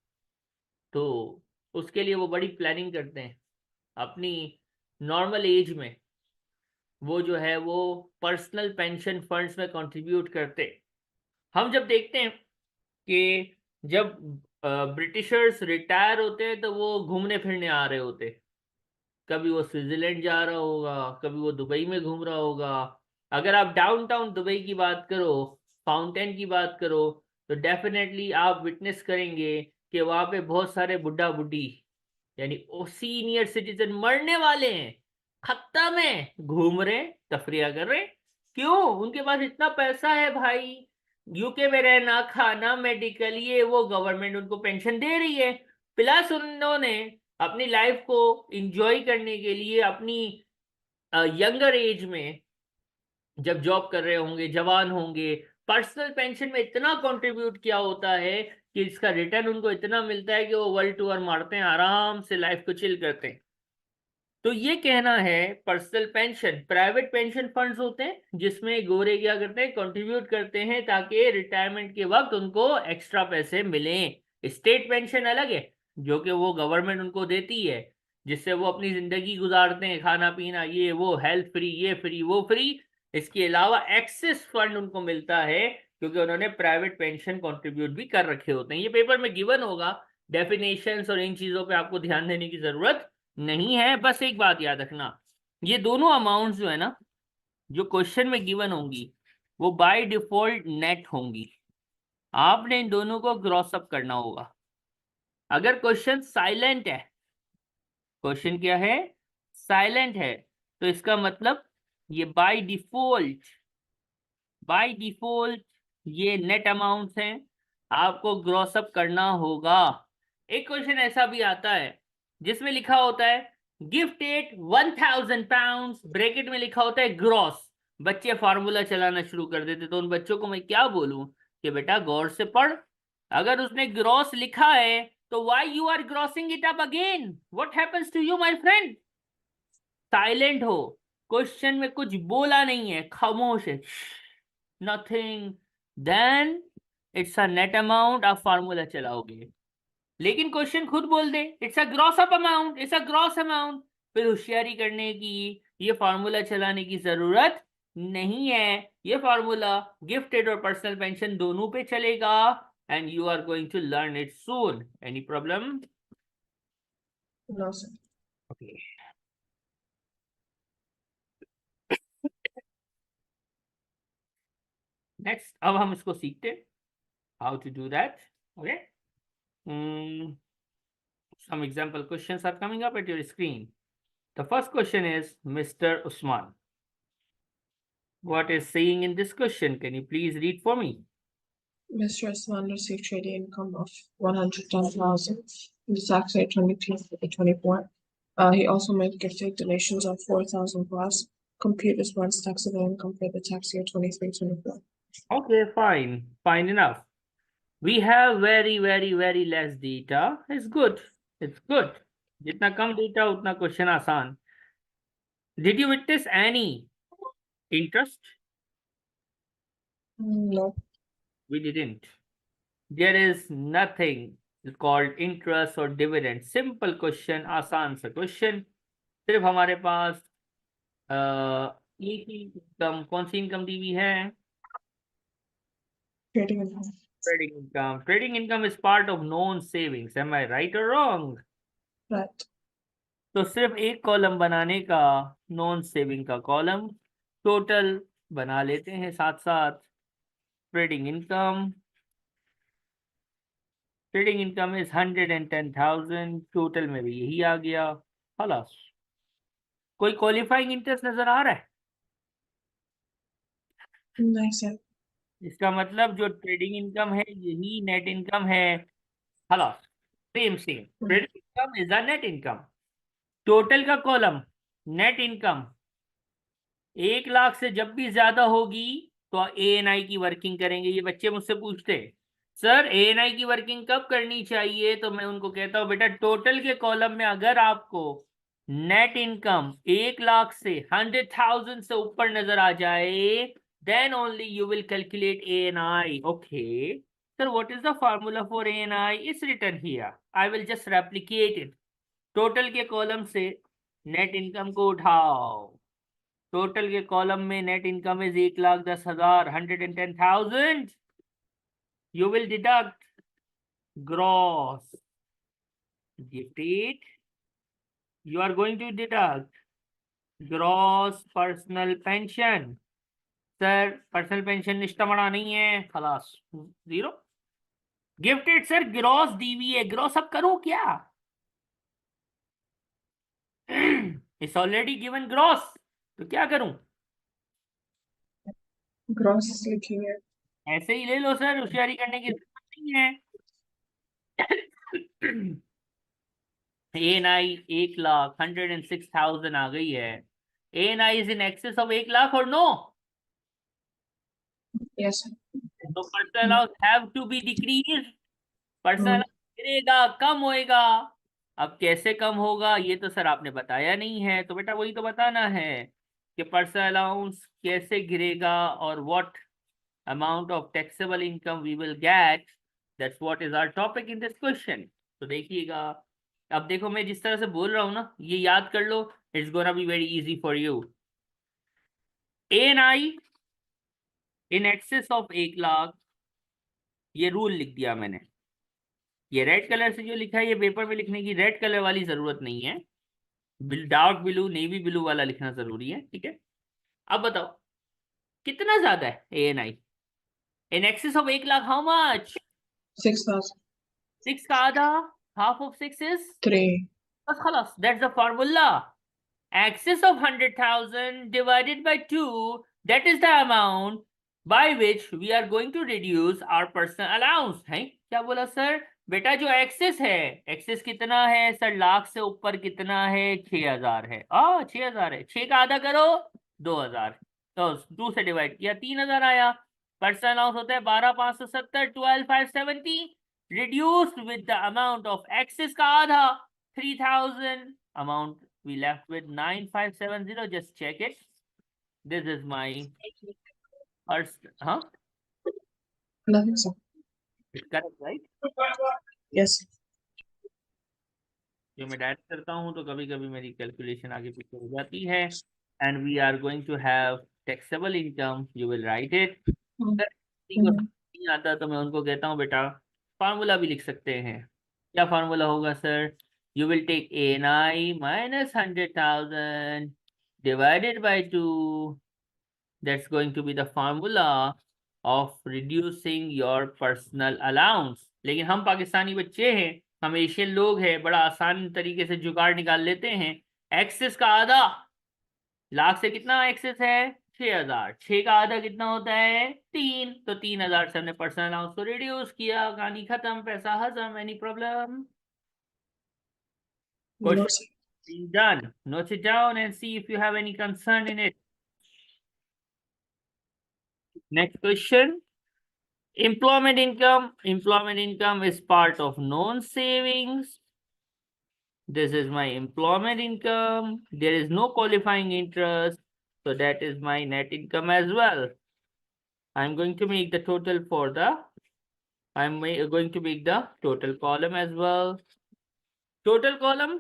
तो उसके लिए वो बड़ी प्लानिंग करते हैं। अपनी नॉर्मल एज में वो जो है वो पर्सनल पेंशन फंड्स में कंट्रीब्यूट करते। हम जब देखते हैं कि जब ब्रिटिशर्स रिटायर होते हैं तो वो घूमने फिरने आ रहे होते, कभी वो स्विट्जरलैंड जा रहा होगा, कभी वो दुबई में घूम रहा होगा। अगर आप डाउनटाउन दुबई की बात करो, फाउंटेन की बात करो, तो डेफिनेटली आप विटनेस करेंगे कि वहां पे बहुत सारे बुढ़ा बुढ़ी, यानी सीनियर सिटीजन मरने वाले हैं, खत्ता में घूम रहे, तफरिया कर रहे। क्यों? उनके पास इतना पैसा है भाई, यूके में रहना, खाना, मेडिकल, ये वो, गवर्नमेंट उनको पेंशन दे रही है। प्लस उन्होंने अपनी लाइफ को इंजॉय करने के लिए अपनी यंगर एज में जब जॉब कर रहे होंगे, जवान होंगे, पर्सनल पेंशन में इतना कंट्रीब्यूट किया होता है कि इसका रिटर्न उनको इतना मिलता है कि वो वर्ल्ड टूर मारते हैं, आराम से लाइफ को चिल करते हैं। तो ये कहना है personal pension, private pension funds होते हैं जिसमें गोरे क्या करते हैं, कंट्रीब्यूट करते हैं ताकि रिटायरमेंट के वक्त उनको एक्स्ट्रा पैसे मिलें। स्टेट पेंशन अलग है जो कि वो गवर्नमेंट उनको देती है, जिससे वो अपनी जिंदगी गुजारते हैं, खाना पीना, ये वो, हेल्थ फ्री, ये फ्री, वो फ्री। इसके अलावा एक्सेस फंड उनको मिलता है क्योंकि उन्होंने प्राइवेट पेंशन कंट्रीब्यूट भी कर रखे होते हैं। ये पेपर में गिवन होगा, डेफिनेशंस और इन चीजों पे आपको ध्यान देने की जरूरत नहीं है। बस एक बात याद रखना, ये दोनों अमाउंट जो है ना, जो क्वेश्चन में गिवन होंगी वो बाय डिफॉल्ट नेट होंगी, आपने इन दोनों को क्रॉस अप करना होगा। अगर क्वेश्चन साइलेंट है, क्वेश्चन क्या है, साइलेंट है, तो इसका मतलब ये बाय डिफॉल्ट ये नेट अमाउंट्स हैं, आपको ग्रॉस अप करना होगा। एक क्वेश्चन ऐसा भी आता है जिसमें लिखा होता है गिफ्ट एट £1000, ब्रैकेट में लिखा होता है ग्रॉस। बच्चे फार्मूला चलाना शुरू कर देते, तो उन बच्चों को मैं क्या बोलूं कि बेटा गौर से पढ़, अगर उसने ग्रॉस लिखा है तो why you are grossing it up again, what happens to you my friend? Silent हो, क्वेश्चन में कुछ बोला नहीं है, खामोश है, nothing, then it's a net amount, आप फार्मूला चलाओगे। लेकिन क्वेश्चन खुद बोल दे it's a gross up amount, it's a gross amount, फिर होशियारी करने की, ये फार्मूला चलाने की जरूरत नहीं है। ये फार्मूला गिफ्टेड और पर्सनल पेंशन दोनों पे चलेगा and you are going to learn it soon. Any problem? No, sir. Okay, next अब हम इसको सीखते हैं how to do that. Okay, some example questions are coming up at your screen. The first question is Mr. Usman. What is saying in this question? Can you please read for me? Mr. Usman received trading income of 110,000 in the tax year 23-24. He also made gifted donations of 4,000 plus. Compute Usman's taxable income for the tax year 23-24. Okay, fine enough. We have very less data. It's good. It's good. जितना कम डेटा उतना क्वेश्चन आसान. Did you witness any interest? No. We didn't. There is nothing called interest or dividend. Simple question, आसान सा क्वेश्चन. सिर्फ हमारे पास एक ही इनकम, कौन सी इनकम दी हुई है? Trading income. Trading income. Trading income is part of known savings. Am I right or wrong? Right. तो सिर्फ एक कॉलम बनाने का, नॉन सेविंग का कॉलम, टोटल बना लेते हैं साथ साथ। Trading income trading income is 110,000, total में भी यही आ गया। खलास। कोई क्वालिफाइंग इंटरेस्ट नजर आ रहा है? नहीं सर। इसका मतलब जो ट्रेडिंग इनकम है यही नेट इनकम है। खलास। Same same, trading income is a net income. Total का कॉलम नेट इनकम 1 लाख से जब भी ज्यादा होगी तो ANI की वर्किंग करेंगे। ये बच्चे मुझसे पूछते हैं सर ANI की वर्किंग कब करनी चाहिए, तो मैं उनको कहता हूँ बेटा टोटल के कॉलम में अगर आपको नेट इनकम 1 लाख से 100,000 से ऊपर नजर आ जाए then only you will calculate ANI. Okay. Sir, what is the formula for ANI? It's written here. I will just replicate it. Total के कॉलम से नेट इनकम को उठाओ। टोटल के कॉलम में net income is 1,10,000, 110,000। You will deduct gross gifted. You are going to deduct gross personal pension. Sir personal pension निश्चित नहीं है, खलास जीरो। गिफ्टेड सर ग्रॉस दी हुई है, ग्रॉस अब करूं क्या? इट्स ऑलरेडी गिवन ग्रॉस, तो क्या करूं? ग्रॉस लिखेंगे। ऐसे ही ले लो सर, होशियारी करने की जरूरत नहीं है। ANI 1,06,000 आ गई है। ANI is in excess of 1 lakh और नो, यस सर। तो personal allowance have to be decrease. Personal allowance गिरेगा, कम होएगा। अब कैसे कम होगा ये तो सर आपने बताया नहीं है, तो बेटा वही तो बताना है कि पर्सनल अलाउंस कैसे गिरेगा और what amount of taxable income we will get. That's what is our topic in this question. तो देखिएगा, अब देखो मैं जिस तरह से बोल रहा हूँ ना, ये याद कर लो। It's gonna be very easy for you. ANI in excess of 1 lakh, ये रूल लिख दिया मैंने। ये रेड कलर से जो लिखा है ये पेपर में लिखने की रेड कलर वाली जरूरत नहीं है, डार्क ब्लू नेवी ब्लू वाला लिखना जरूरी है, ठीक है। अब बताओ कितना ज्यादा है ANI in excess of 1 lakh? How much? 6,000। 6 का आधा, half of 6 is 3। बस खलास, that's the formula. Excess of 100,000 divided by 2, that is the amount by which we are going to reduce our personal allowance. है क्या बोला सर? बेटा जो एक्सेस है, एक्सेस कितना है सर? लाख से ऊपर कितना है? 6,000 है। 6,000 है, 6 का आधा करो 2,000, तो 2 से डिवाइड किया 3,000 आया। पर्सनल अलाउंस होता है 12,570, 12,570 reduced with the amount of excess का आधा 3,000, amount we left with 9,570. Just check it. This is my first, huh? Nothing sir। It's correct, right? Yes. जो मैं डायरेक्ट करता हूँ तो कभी कभी मेरी कैलकुलेशन आगे पीछे हो जाती है। And we are going to have taxable income, you will write it. किसी को नहीं आता तो मैं उनको कहता हूँ बेटा फार्मूला भी लिख सकते हैं। क्या फार्मूला होगा sir? You will take ANI minus 100,000 divided by 2. That's going to be the formula of reducing your personal allowance. लेकिन हम पाकिस्तानी बच्चे हैं, हम एशियन लोग हैं, बड़ा आसान तरीके से जुगाड़ निकाल लेते हैं। एक्सेस का आधा, लाख से कितना एक्सेस है? 6,000। 6 का आधा कितना होता है? 3, तो 3,000 से हमने पर्सनल अलाउंस को रिड्यूस किया, कहानी खत्म, पैसा हजम। Any problem? No sir। Question done. Note it down and see if you have any concern in it. Next question. Employment income. Employment income is part of non-savings. This is my employment income. There is no qualifying interest, so that is my net income as well. I'm going to make the total for the, I'm going to make the total column as well. Total column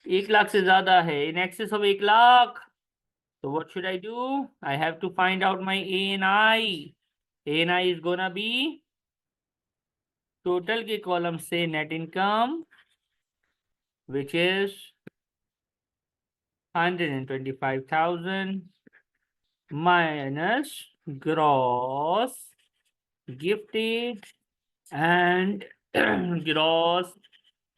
1 lakh से ज्यादा है, in excess of 1 lakh. So what should I do? I have to find out my ANI. ANI is gonna be total के कॉलम से net income, which is 125,000 minus gross gifted and gross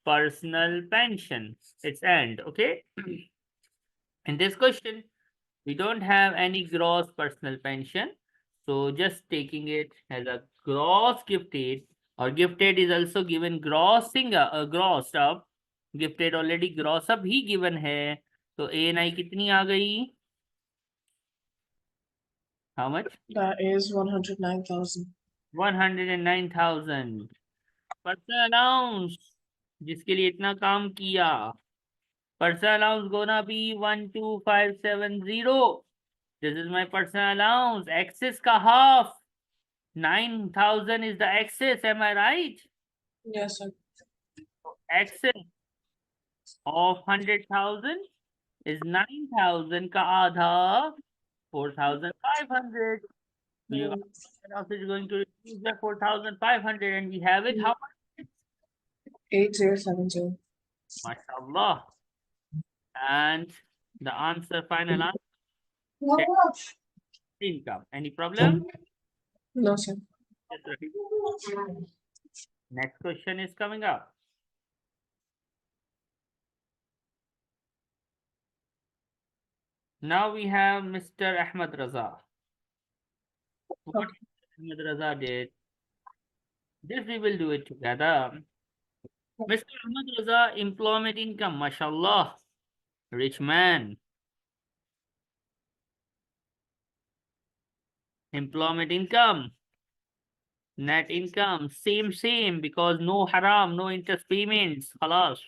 personal pension. It's end, okay? In this question, we don't have any gross personal pension. So just taking it as a gross gifted, or gifted is also given grossing grossed up. Gifted already gross up he given है. तो ANI कितनी आ गई? How much? That is 109,000. 109,000. Personal allowance, जिसके लिए इतना काम किया. Personal allowance gonna be 12,570. This is my personal allowance. Excess ka half. 9,000 is the excess. Am I right? Yes, sir. Excess of 100,000 is 9,000 ka aadha, 4,500. Your allowance is going to reduce the 4,500, and we have it how much? 8070. MashaAllah. And the answer, final answer, income. Any problem? No, sir. Yes, right. Next question is coming up. Now we have Mr. Ahmed Raza. What Ahmed Raza did, this we will do it together. Mr. Ahmed Raza, employment income, mashallah, rich man. Employment income, net income, same, because no haram, no interest payments, khalas.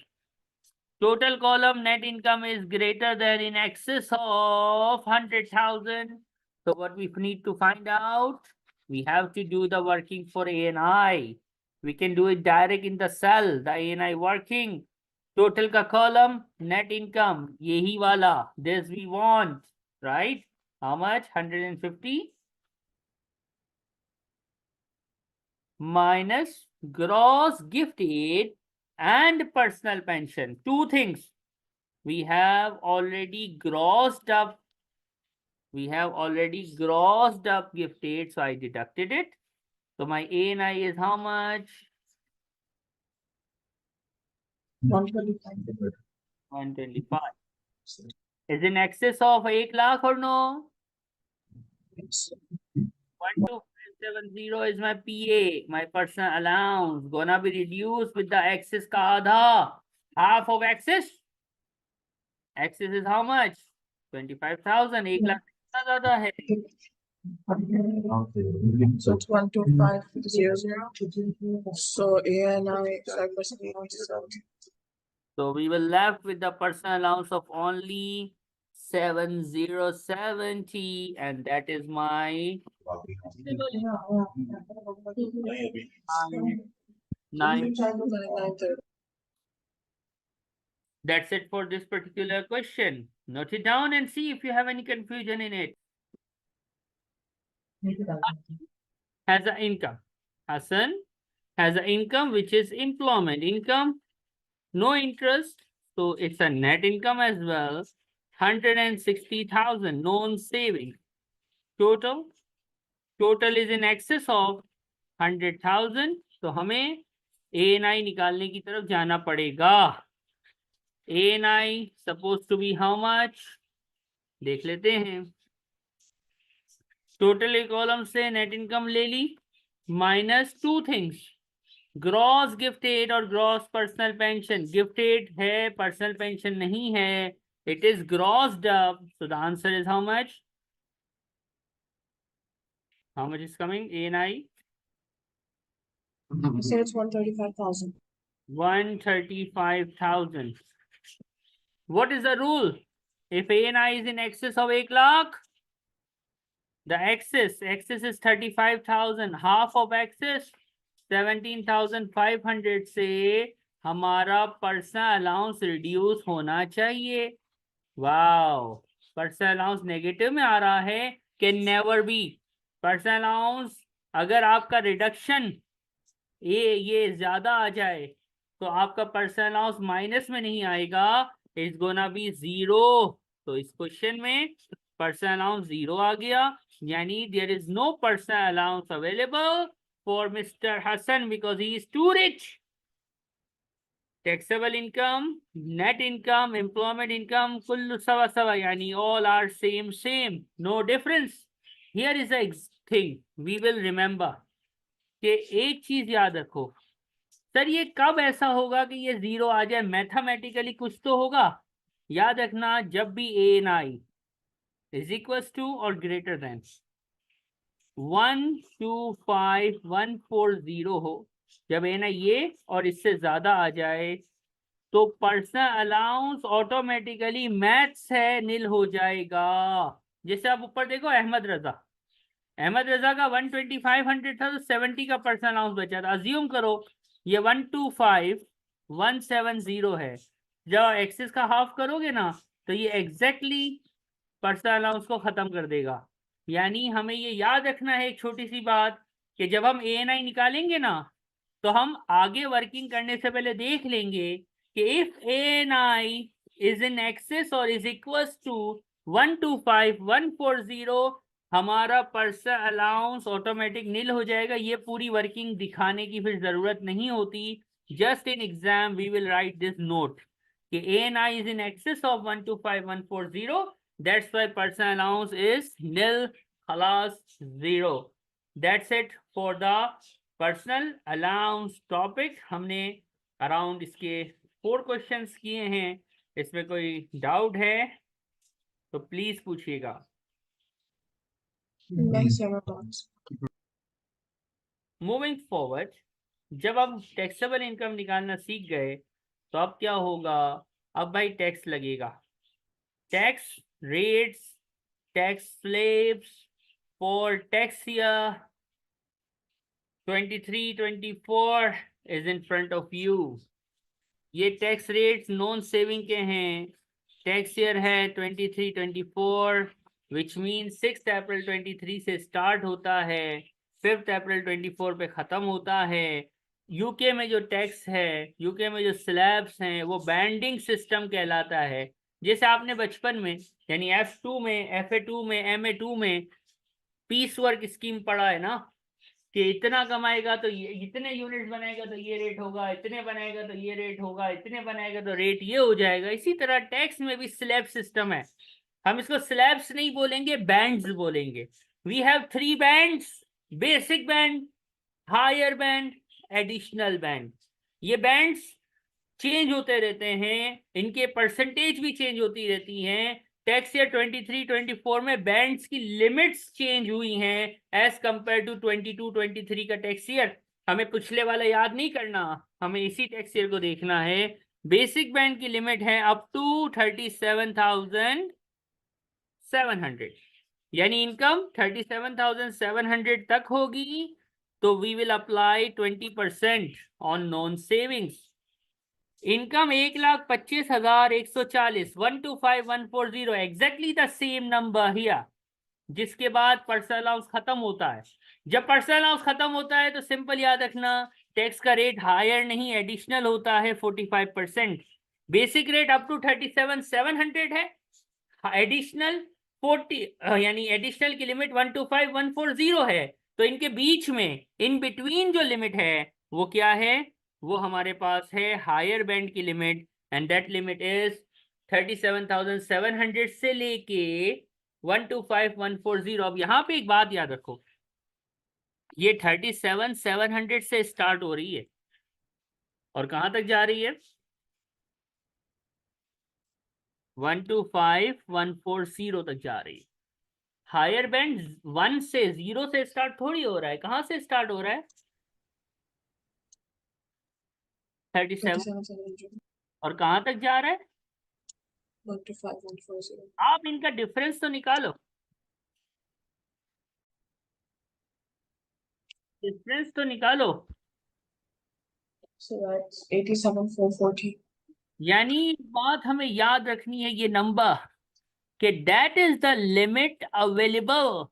Total column net income is greater than in excess of 100,000. So what we need to find out, we have to do the working for ANI. We can do it direct in the cell, the ANI working. Total ka column, net income, yehi wala, this we want, right? How much? 150 minus gross gifted and personal pension. Two things. We have already grossed up. We have already grossed up gifted, so I deducted it. So my ANI is how much? 125. 125. Is in excess of 1 lakh or no? 12570 is my PA, my personal allowance. Gonna be reduced with the excess ka aadha. Half of excess. Excess is how much? 25,000. 1 lakh कितना ज़्यादा है? So it's 12500. So ANI 5%. So we will left with the personal allowance of only 7070, and that is my 9. That's it for this particular question. Note it down and see if you have any confusion in it. Has an income. Hassan has an income which is employment income, no interest, so it's a net income as well. 160,000 known saving. Total is in excess of 100,000. तो हमें ANI निकालने की तरफ जाना पड़ेगा. ANI supposed to be how much? देख लेते हैं. टोटल एक कॉलम से नेट इनकम ले ली minus two things, gross gifted और ग्रॉस पर्सनल पेंशन. गिफ्टेड है, पर्सनल पेंशन नहीं है. It is grossed up, so the answer is how much? How much is coming? ANI? So it's 135,000. 135,000. What is the rule? If ANI is in excess of 1 lakh, the excess is 35,000. Half of excess 17,500 से हमारा पर्सनल अलाउंस रिड्यूस होना चाहिए. वाओ, पर्सनल अलाउंस नेगेटिव में आ रहा है. Can never B. Personal allowance अगर आपका रिडक्शन ये ज्यादा आ जाए तो आपका पर्सनल अलाउंस माइनस में नहीं आएगा, इट्स गोना बी 0. तो इस क्वेश्चन में पर्सनल अलाउंस 0 आ गया, यानी there is no personal allowance available. for Mr. Hassan because he is too rich. Taxable income, net income, employment income, kullu sawa sawa, yani all are same, no difference. Here is a thing we will remember कि एक चीज याद रखो, सर ये कब ऐसा होगा कि ये जीरो आ जाए, मैथमेटिकली कुछ तो होगा। याद रखना, जब भी A N I is equal to और ग्रेटर देन 125140 हो, जब ए एन आई ये और इससे ज्यादा आ जाए तो पर्सनल अलाउंस ऑटोमेटिकली मैथ्स है नील हो जाएगा। जैसे आप ऊपर देखो, अहमद रजा का 12500 था तो 70 का पर्सनल अलाउंस बचा था। अज्यूम करो ये 125170 है, जब एक्सेस का हाफ करोगे ना तो ये एग्जैक्टली पर्सनल अलाउंस को खत्म कर देगा। यानी हमें ये याद रखना है एक छोटी सी बात कि जब हम ANI निकालेंगे ना तो हम आगे वर्किंग करने से पहले देख लेंगे कि if ANI is in access और इज इक्वल टू 125140 हमारा पर्सनल अलाउंस ऑटोमेटिक नील हो जाएगा। ये पूरी वर्किंग दिखाने की फिर जरूरत नहीं होती। Just in exam we will write this note कि ANI is in excess of 125140, that's why personal allowance is nil, खलास, zero. That's it for the personal allowance topic. हमने अराउंड इसके 4 क्वेश्चंस किए हैं। इसमें कोई डाउट है तो प्लीज पूछिएगा। मूविंग फॉरवर्ड, जब अब टैक्सेबल इनकम निकालना सीख गए तो अब क्या होगा, अब भाई टैक्स लगेगा। Tax rates, tax slabs for tax year 23-24 is in front of you. ये टैक्स रेट्स नॉन सेविंग के हैं। टैक्स ईयर है 23-24 विच मीन 6 अप्रैल 23 से स्टार्ट होता है, 5 अप्रैल 24 पे ख़त्म होता है। यूके में जो टैक्स है, यूके में जो स्लैब्स हैं वो बैंडिंग सिस्टम कहलाता है। जैसे आपने बचपन में यानी F2 में, FA2 में, MA2 में पीस वर्क स्कीम पढ़ा है ना कि इतना कमाएगा तो ये, इतने यूनिट बनाएगा तो ये रेट होगा, इतने बनाएगा तो ये रेट होगा, इतने बनाएगा तो रेट ये हो जाएगा। इसी तरह टैक्स में भी स्लैब सिस्टम है। हम इसको स्लैब्स नहीं बोलेंगे, बैंड्स बोलेंगे। We have 3 bands, basic band, higher band, additional band. ये बैंड्स चेंज होते रहते हैं, इनके परसेंटेज भी चेंज होती रहती हैं। टैक्स ईयर 23-24 में बैंड्स की लिमिट्स चेंज हुई हैं एज कंपेयर टू 22-23 का टैक्स ईयर। हमें पिछले वाला याद नहीं करना, हमें इसी टैक्स ईयर को देखना है। बेसिक बैंड की लिमिट है अप टू 37,700, यानी इनकम 37,700 तक होगी तो we will apply 20% on non savings. Income 1,25,140, 125,140 exactly the same number here, जिसके बाद पर्सनल अलाउंस खत्म होता है। जब पर्सनल अलाउंस खत्म होता है तो सिंपल याद रखना, टैक्स का रेट हायर नहीं एडिशनल होता है 45%। बेसिक रेट अप टू 37,700 है, एडिशनल 40 यानी एडिशनल की लिमिट 125,140 है। तो इनके बीच में इन बिटवीन जो लिमिट है वो क्या है, वो हमारे पास है हायर बैंड की limit, and that limit is 37,700 से लेके 125,140। अब यहाँ पे एक बात याद रखो, ये 37,700 से स्टार्ट हो रही है और कहाँ तक जा रही है, 125,140 तक जा रही है। हायर बैंड 1 से 0 से स्टार्ट थोड़ी हो रहा है, कहाँ से स्टार्ट हो रहा है, 37 और कहाँ तक जा रहा है 125,140। आप इनका डिफरेंस तो निकालो, डिफरेंस तो निकालो। So that's 87,440. यानी बात हमें याद रखनी है ये नंबर कि that is the limit available,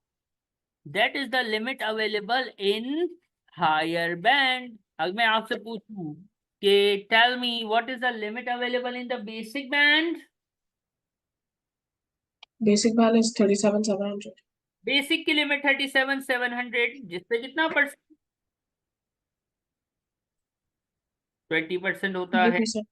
that is the limit available in higher band. अगर मैं आपसे पूछूं कि tell me what is the limit available in the basic band, Basic band is 37,700. Basic की लिमिट 37,700, जिससे कितना परसेंट 20% होता है। 100%.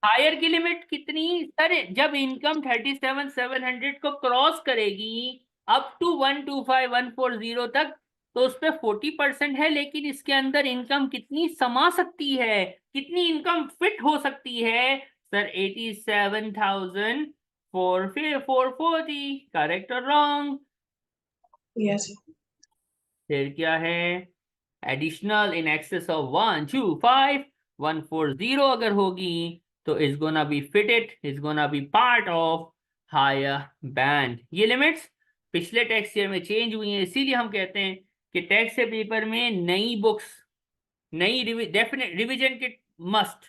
हायर की लिमिट कितनी सर? जब इनकम 37,700 को क्रॉस करेगी अप टू 125,140 तक, तो उस पे 40% है, लेकिन इसके अंदर इनकम कितनी समा सकती है, कितनी इनकम फिट हो सकती है सर? 87,440। करेक्ट और रॉन्ग? Yes. फिर क्या है? एडिशनल इन एक्सेस ऑफ 125,140 अगर होगी तो is gonna be fitted, is gonna be part of higher band. ये लिमिट्स पिछले टैक्स ईयर में चेंज हुई हैं, इसीलिए हम कहते हैं कि टैक्स के पेपर में नई बुक्स, नई डेफिनेट रिविजन के मस्ट,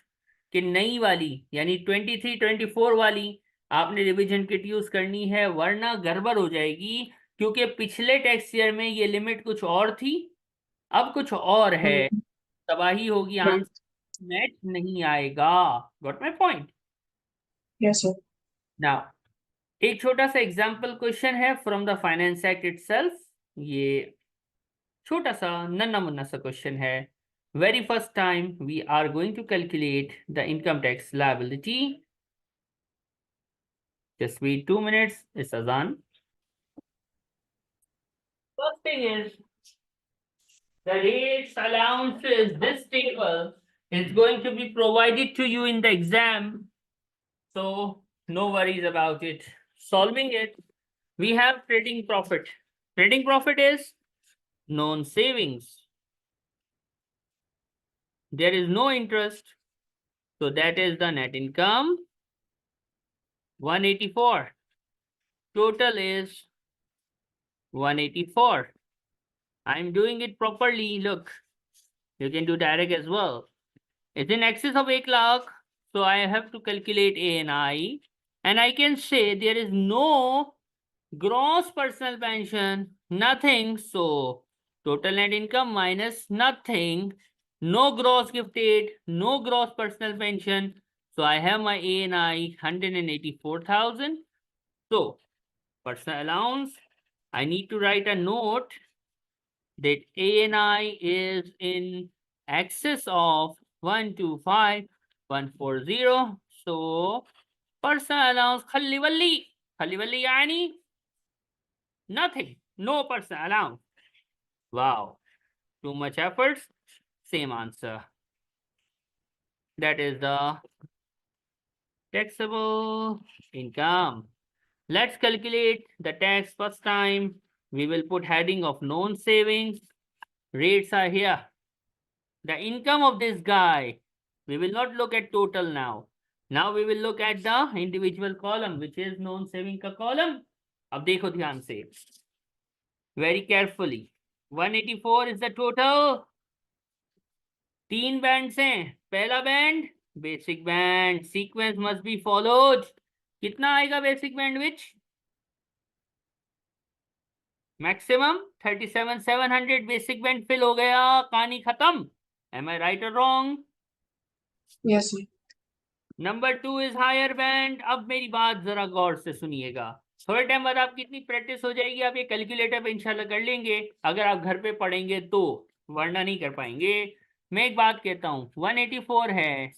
कि नई वाली यानी 23-24 वाली आपने रिविजन किट यूज करनी है, वरना गड़बड़ हो जाएगी। क्योंकि पिछले टैक्स ईयर में ये लिमिट कुछ और थी, अब कुछ और है, Mm. तबाही होगी, Right. आंसर मैच नहीं आएगा। Got my point? Yes, sir. Now एक छोटा सा एग्जांपल क्वेश्चन है from the finance act itself. ये छोटा सा नन्ना मुन्ना सा क्वेश्चन है। Very first time we are going to calculate the income tax liability. Just wait 2 minutes, it's अजान। First thing is the rates allowances. This table is going to be provided to you in the exam, so no worries about it. Solving it, we have trading profit. Trading profit is known savings. There is no interest, so that is the net income 184. Total is 184. I'm doing it properly. Look, you can do direct as well. It's in excess of 1 lakh, so I have to calculate ANI, and I can say there is no gross personal pension, nothing. So total net income minus nothing, no gross gift aid, no gross personal pension. So I have my ANI 184,000. So personal allowance, I need to write a note that ANI is in excess of 125,140. So personal allowance khaliwali yani nothing, no personal allowance. Wow, too much efforts, same answer. That is the taxable income. Let's calculate the tax first time. We will put heading of known savings. Rates are here. The income of this guy, we will not look at total now. Now we will look at the individual column, which is known saving का column. अब देखो ध्यान से, very carefully. 184 is the total. 3 bands हैं। पहला band basic band, sequence must be followed. कितना आएगा basic band which? Maximum 37,700 basic band fill हो गया, कहानी खत्म। एम आई राइट और wrong? Yes, sir. Number 2 is higher band. अब मेरी बात जरा गौर से सुनिएगा, थोड़े टाइम बाद आपकी इतनी प्रैक्टिस हो जाएगी, आप ये कैलकुलेटर पे इंशाल्लाह कर लेंगे, अगर आप घर पे पढ़ेंगे तो, वरना नहीं कर पाएंगे। मैं एक बात कहता हूँ, 184 है,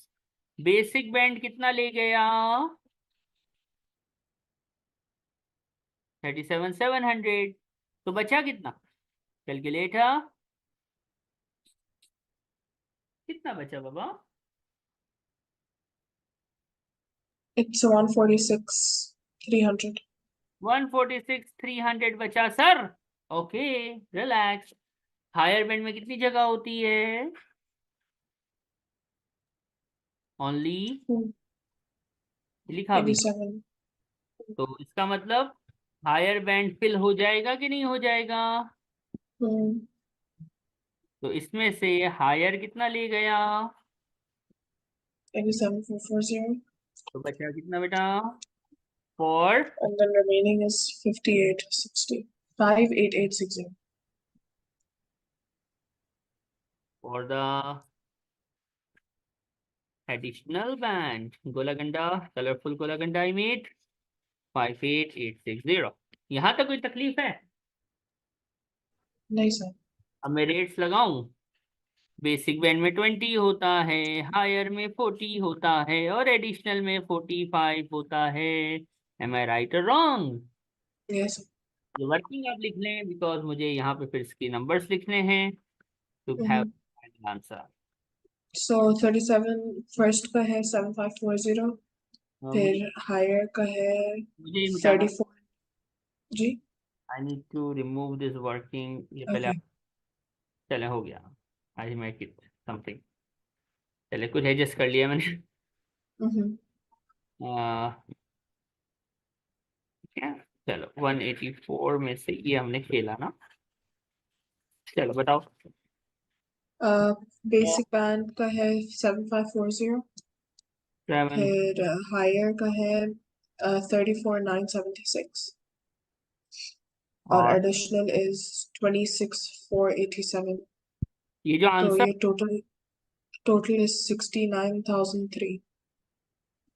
बेसिक बैंड कितना ले गया? 37,700। तो बचा कितना? कैलकुलेटर, कितना बचा बाबा? It's 146,300. 146,300 बचा सर। Okay, relax. हायर बैंड में कितनी जगह होती है? ओनली, लिखा भी। 87. तो इसका मतलब हायर बैंड फिल हो जाएगा कि नहीं हो जाएगा? Hmm. तो इसमें से हायर कितना ले गया? 87,440. तो बचा कितना बेटा? For And then remaining is 58,60. 58860. For the additional band गोलागंडा, कलरफुल गोलागंडा आई मेड 58860। यहाँ तक कोई तकलीफ है? नहीं सर। अब मैं रेट्स लगाऊं? बेसिक बैंड में 20 होता है, हायर में 40 होता है और एडिशनल में 45 होता है। एम आई राइट और रॉन्ग? Yes. ये वर्किंग आप लिख लें बिकॉज मुझे यहाँ पे फिर इसके नंबर्स लिखने हैं to have Mm-hmm. Answer. So 37 first का है 7540, मुझे फिर हायर का है मुझे ये मिटाना। 34। जी। I need to remove this working, ये पहले Okay. चले हो गया। आई मेक इट समथिंग, चले कुछ एडजस्ट कर लिया मैंने। Mm-hmm. क्या? चलो 184 में से ये हमने खेला ना, चलो बताओ। बेसिक बैंड का है 7540, 7 फिर हायर का है 34976, और और एडिशनल इज 26487। ये जो तो आंसर ये टोटल इज 69003।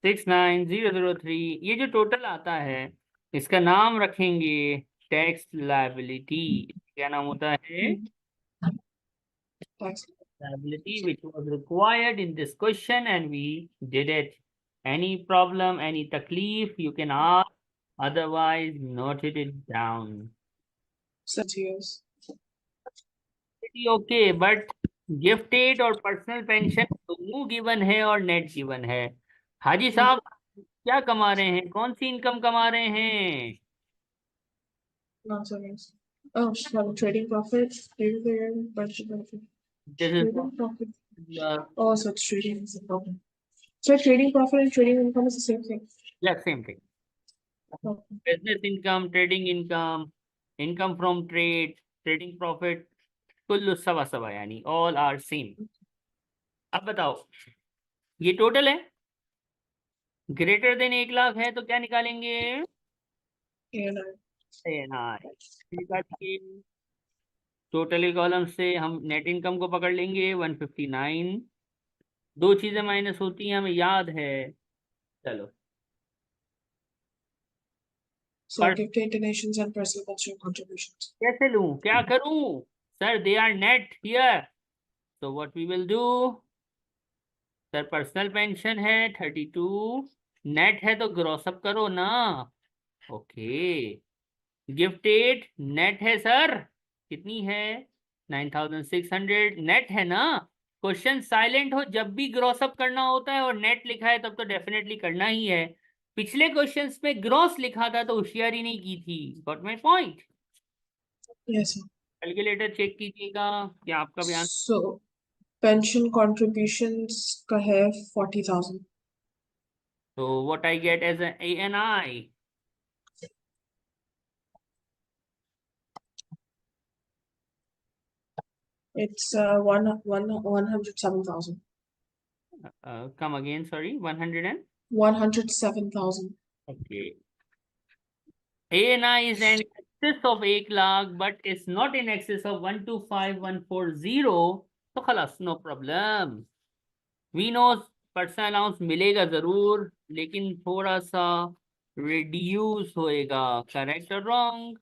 69003, ये जो टोटल आता है इसका नाम रखेंगे टैक्स लायबिलिटी। क्या नाम होता है? Thanks. Liability, which was required in this question and we did it. Any problem, any takleef, you can ask, otherwise noted it down. Such years. Okay, but gifted और पर्सनल पेंशन दोनों गिवन है और नेट गिवन है। हाजी साहब क्या कमा रहे हैं, कौन सी इनकम कमा रहे हैं? Nonsense. Oh, sorry. Trading profit, trading profit, this is trading profit. Oh, so it's trading is a problem. So trading profit and trading income is the same thing. Same thing. Okay. Business income, trading income, income from trade, trading profit, Kullu सवा सवा, यानी ऑल आर सेम। अब बताओ, ये टोटल है, ग्रेटर देन 1 लाख है तो क्या निकालेंगे? And टोटल कॉलम से हम नेट इनकम को पकड़ लेंगे 159। दो चीजें माइनस होती हैं हमें याद है। चलो, so पर gifted donations and personal pension contributions. कैसे लूं, क्या करूं? Sir they are net here, so what we will do? Sir personal pension है 32, नेट है तो ग्रॉस अप करो ना। ओके, गिफ्टेड नेट है सर, कितनी है? 9600 नेट है ना। क्वेश्चन साइलेंट हो जब भी ग्रॉस अप करना होता है और नेट लिखा है तब तो डेफिनेटली करना ही है। पिछले क्वेश्चंस में ग्रॉस लिखा था तो होशियारी नहीं की थी। Got my point? Yes, sir. Calculator check कीजिएगा कि आपका बयान। So pension contributions का है 40,000. तो what I get as an ANI? It's 107,000. Come again, sorry, 100 and 107,000. Okay. ANI is in excess of 1 lakh but is not in excess of 125140, तो खलास no problem. We no personal allowance मिलेगा जरूर लेकिन थोड़ा सा रिड्यूस होएगा। करेक्ट और रॉन्ग?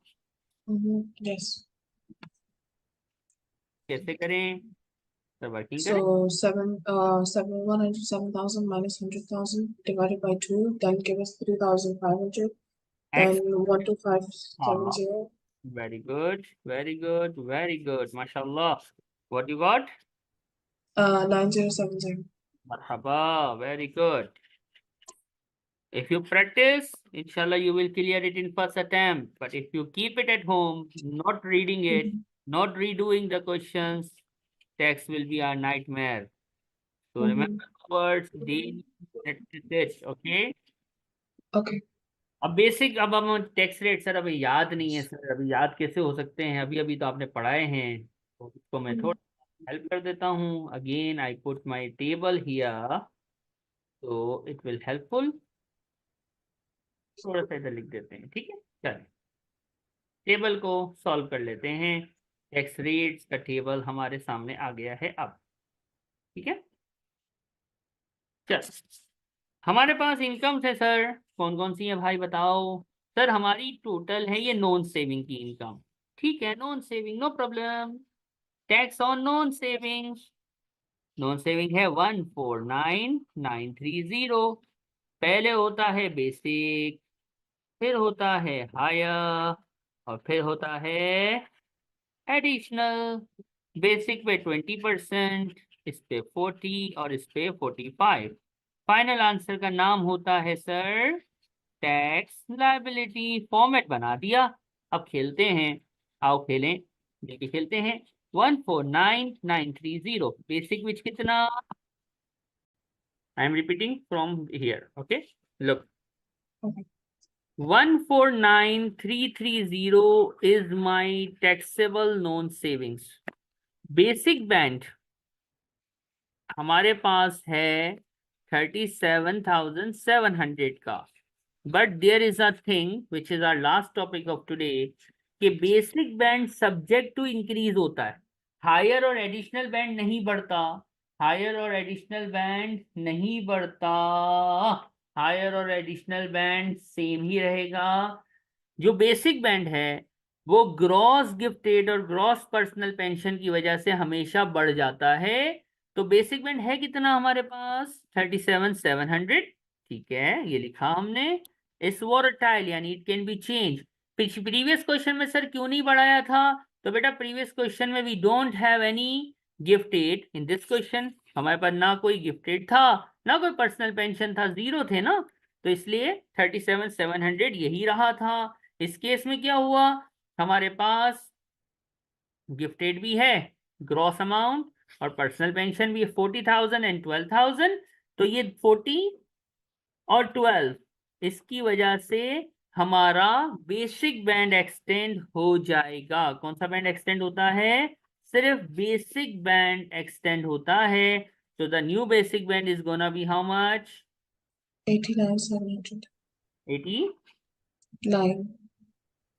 Yes. कैसे करें? तो वर्किंग करें। So 107,000 minus 100,000 divided by 2, then give us 3,500. X, Then हाँ, 12570. Very good very good very good, माशाल्लाह। What you got? 9070. मरहबा, very good. If you practice, inshallah, you will clear it in first attempt. But if you keep it at home, not reading it, not redoing the questions, text will be a nightmare. So remember the words daily, practice it, okay? Okay. अब बेसिक, अब हम टैक्स रेट सर अभी याद नहीं है सर, अभी याद कैसे हो सकते हैं, अभी अभी तो आपने पढ़ाए हैं। तो इसको मैं थोड़ा हेल्प कर देता हूँ। Again I put my table here, तो इट विल हेल्पफुल। थोड़ा सा इधर लिख देते हैं, ठीक है? चलिए टेबल को सॉल्व कर लेते हैं। टैक्स रेट्स का टेबल हमारे सामने आ गया है अब, ठीक है? चल, हमारे पास इनकम्स है सर, कौन कौन सी है भाई बताओ? सर हमारी टोटल है ये नॉन सेविंग की इनकम, ठीक है? Non saving no problem, tax on non saving non saving है 149930। पहले होता है बेसिक, फिर होता है हायर, और फिर होता है एडिशनल। बेसिक पे 20%, इस पे 40 और इस पे 45। फाइनल आंसर का नाम होता है सर टैक्स लायबिलिटी। फॉर्मेट बना दिया। अब खेलते हैं, आओ खेलें, देखिए खेलते हैं। 149930 बेसिक विच कितना, I am repeating from here, okay look. Okay. 149330 is my taxable non savings. Basic band हमारे पास है 37,700 का। But there is a thing which is our last topic of today, कि basic band subject to increase होता है, हायर और एडिशनल बैंड नहीं बढ़ता। हायर और एडिशनल बैंड नहीं बढ़ता, हायर और एडिशनल बैंड सेम ही रहेगा। जो बेसिक बैंड है वो ग्रॉस गिफ्टेड और ग्रॉस पर्सनल पेंशन की वजह से हमेशा बढ़ जाता है। तो बेसिक बैंड है कितना हमारे पास, 37,700। ठीक है, ये लिखा हमने। इस वोलेटाइल यानी it can be change. Previous question में सर क्यों नहीं बढ़ाया था, तो बेटा प्रीवियस क्वेश्चन में we don't have any gifted in this question. हमारे पास ना कोई गिफ्टेड था ना कोई पर्सनल पेंशन था, जीरो थे ना, तो इसलिए 37,700 यही रहा था। इस केस में क्या हुआ, हमारे पास गिफ्टेड भी है ग्रॉस अमाउंट, और पर्सनल पेंशन भी है 40,000 एंड 12,000। तो ये 40 और 12, इसकी वजह से हमारा बेसिक बैंड एक्सटेंड हो जाएगा। कौन सा बैंड एक्सटेंड होता है, सिर्फ बेसिक बैंड एक्सटेंड होता है। तो the new basic band is gonna B how much, 89,700. 9.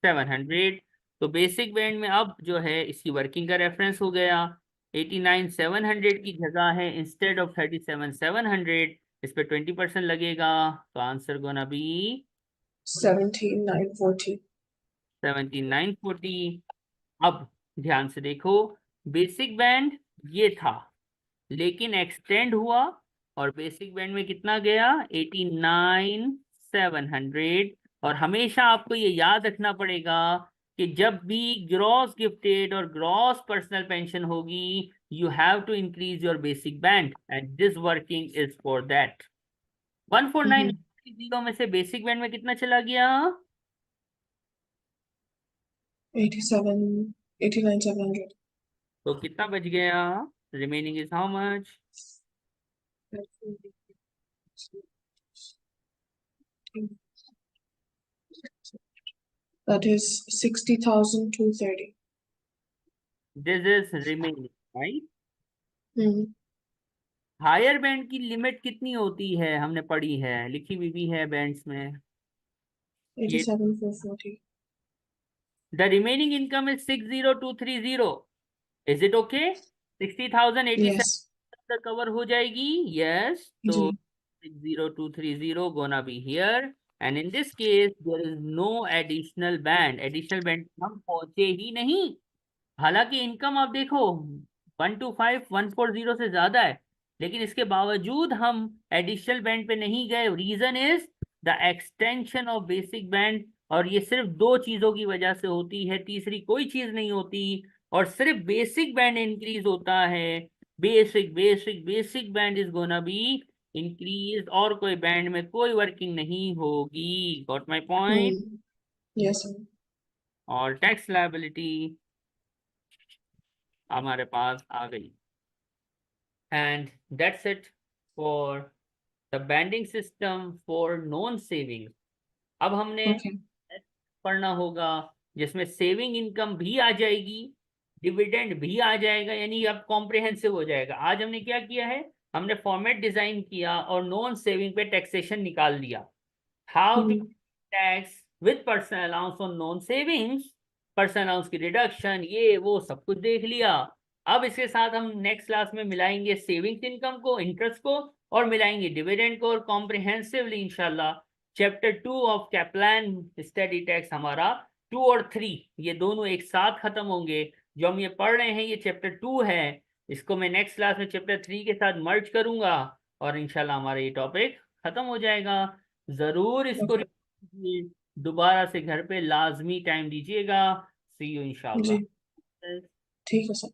700। तो बेसिक बैंड में अब जो है इसकी वर्किंग का रेफरेंस हो गया। 89,700 की जगह है इंस्टेड ऑफ 37,700, इस पे 20% लगेगा, तो आंसर गोना बी 17,940. 17,940। अब ध्यान से देखो, बेसिक बैंड ये था, लेकिन एक्सटेंड हुआ, और बेसिक बैंड में कितना गया, 89,700। और हमेशा आपको ये याद रखना पड़ेगा कि जब भी ग्रॉस गिफ्टेड और ग्रॉस पर्सनल पेंशन होगी, you have to increase your basic band, and this working is for that. 14,930 में से बेसिक बैंड में कितना चला गया, 89,700. तो कितना बच गया, remaining is how much, That is 60,230. This is remaining, right. Hmm. Higher band की लिमिट कितनी होती है, हमने पढ़ी है, लिखी हुई भी है बैंड्स में। ये 87,440. The remaining income is 60,230, is it okay, 60,087 Yes. Cover हो जाएगी, यस। तो जी. 60,230 gonna be here, and in this case there is no additional band. Additional band हम पहुंचे ही नहीं, हालांकि इनकम आप देखो 125,140 से ज्यादा है, लेकिन इसके बावजूद हम एडिशनल बैंड पे नहीं गए। Reason is the extension of basic band, और ये सिर्फ दो चीजों की वजह से होती है, तीसरी कोई चीज नहीं होती। और सिर्फ बेसिक बैंड इंक्रीज होता है, basic basic basic band is gonna be increase, और कोई बैंड में कोई वर्किंग नहीं होगी। Got my point. Hmm. Yes, sir. और टैक्स लायबिलिटी हमारे पास आ गई, and that's it for the banding system for non saving. अब हमने Okay. पढ़ना होगा जिसमें सेविंग इनकम भी आ जाएगी, डिविडेंड भी आ जाएगा, यानी अब कॉम्प्रिहेंसिव हो जाएगा। आज हमने क्या किया है, हमने फॉर्मेट डिजाइन किया और नॉन सेविंग पे टैक्सेशन निकाल दिया। How to Hmm. Tax with personal allowance on non savings, personal allowance की रिडक्शन, ये वो सब कुछ देख लिया। अब इसके साथ हम नेक्स्ट क्लास में मिलाएंगे सेविंग्स इनकम को, इंटरेस्ट को, और मिलाएंगे डिविडेंड को, और कॉम्प्रिहेंसिवली इंशाल्लाह chapter 2 of Kaplan study tax हमारा 2 और 3 ये दोनों एक साथ खत्म होंगे। जो हम ये पढ़ रहे हैं ये चैप्टर 2 है, इसको मैं नेक्स्ट क्लास में चैप्टर 3 के साथ मर्ज करूंगा और इंशाल्लाह हमारा ये टॉपिक खत्म हो जाएगा। जरूर इसको Okay. रिवीजन कीजिए, दोबारा से घर पे लाजमी टाइम दीजिएगा। सी यू इंशाल्लाह। जी ठीक है सर।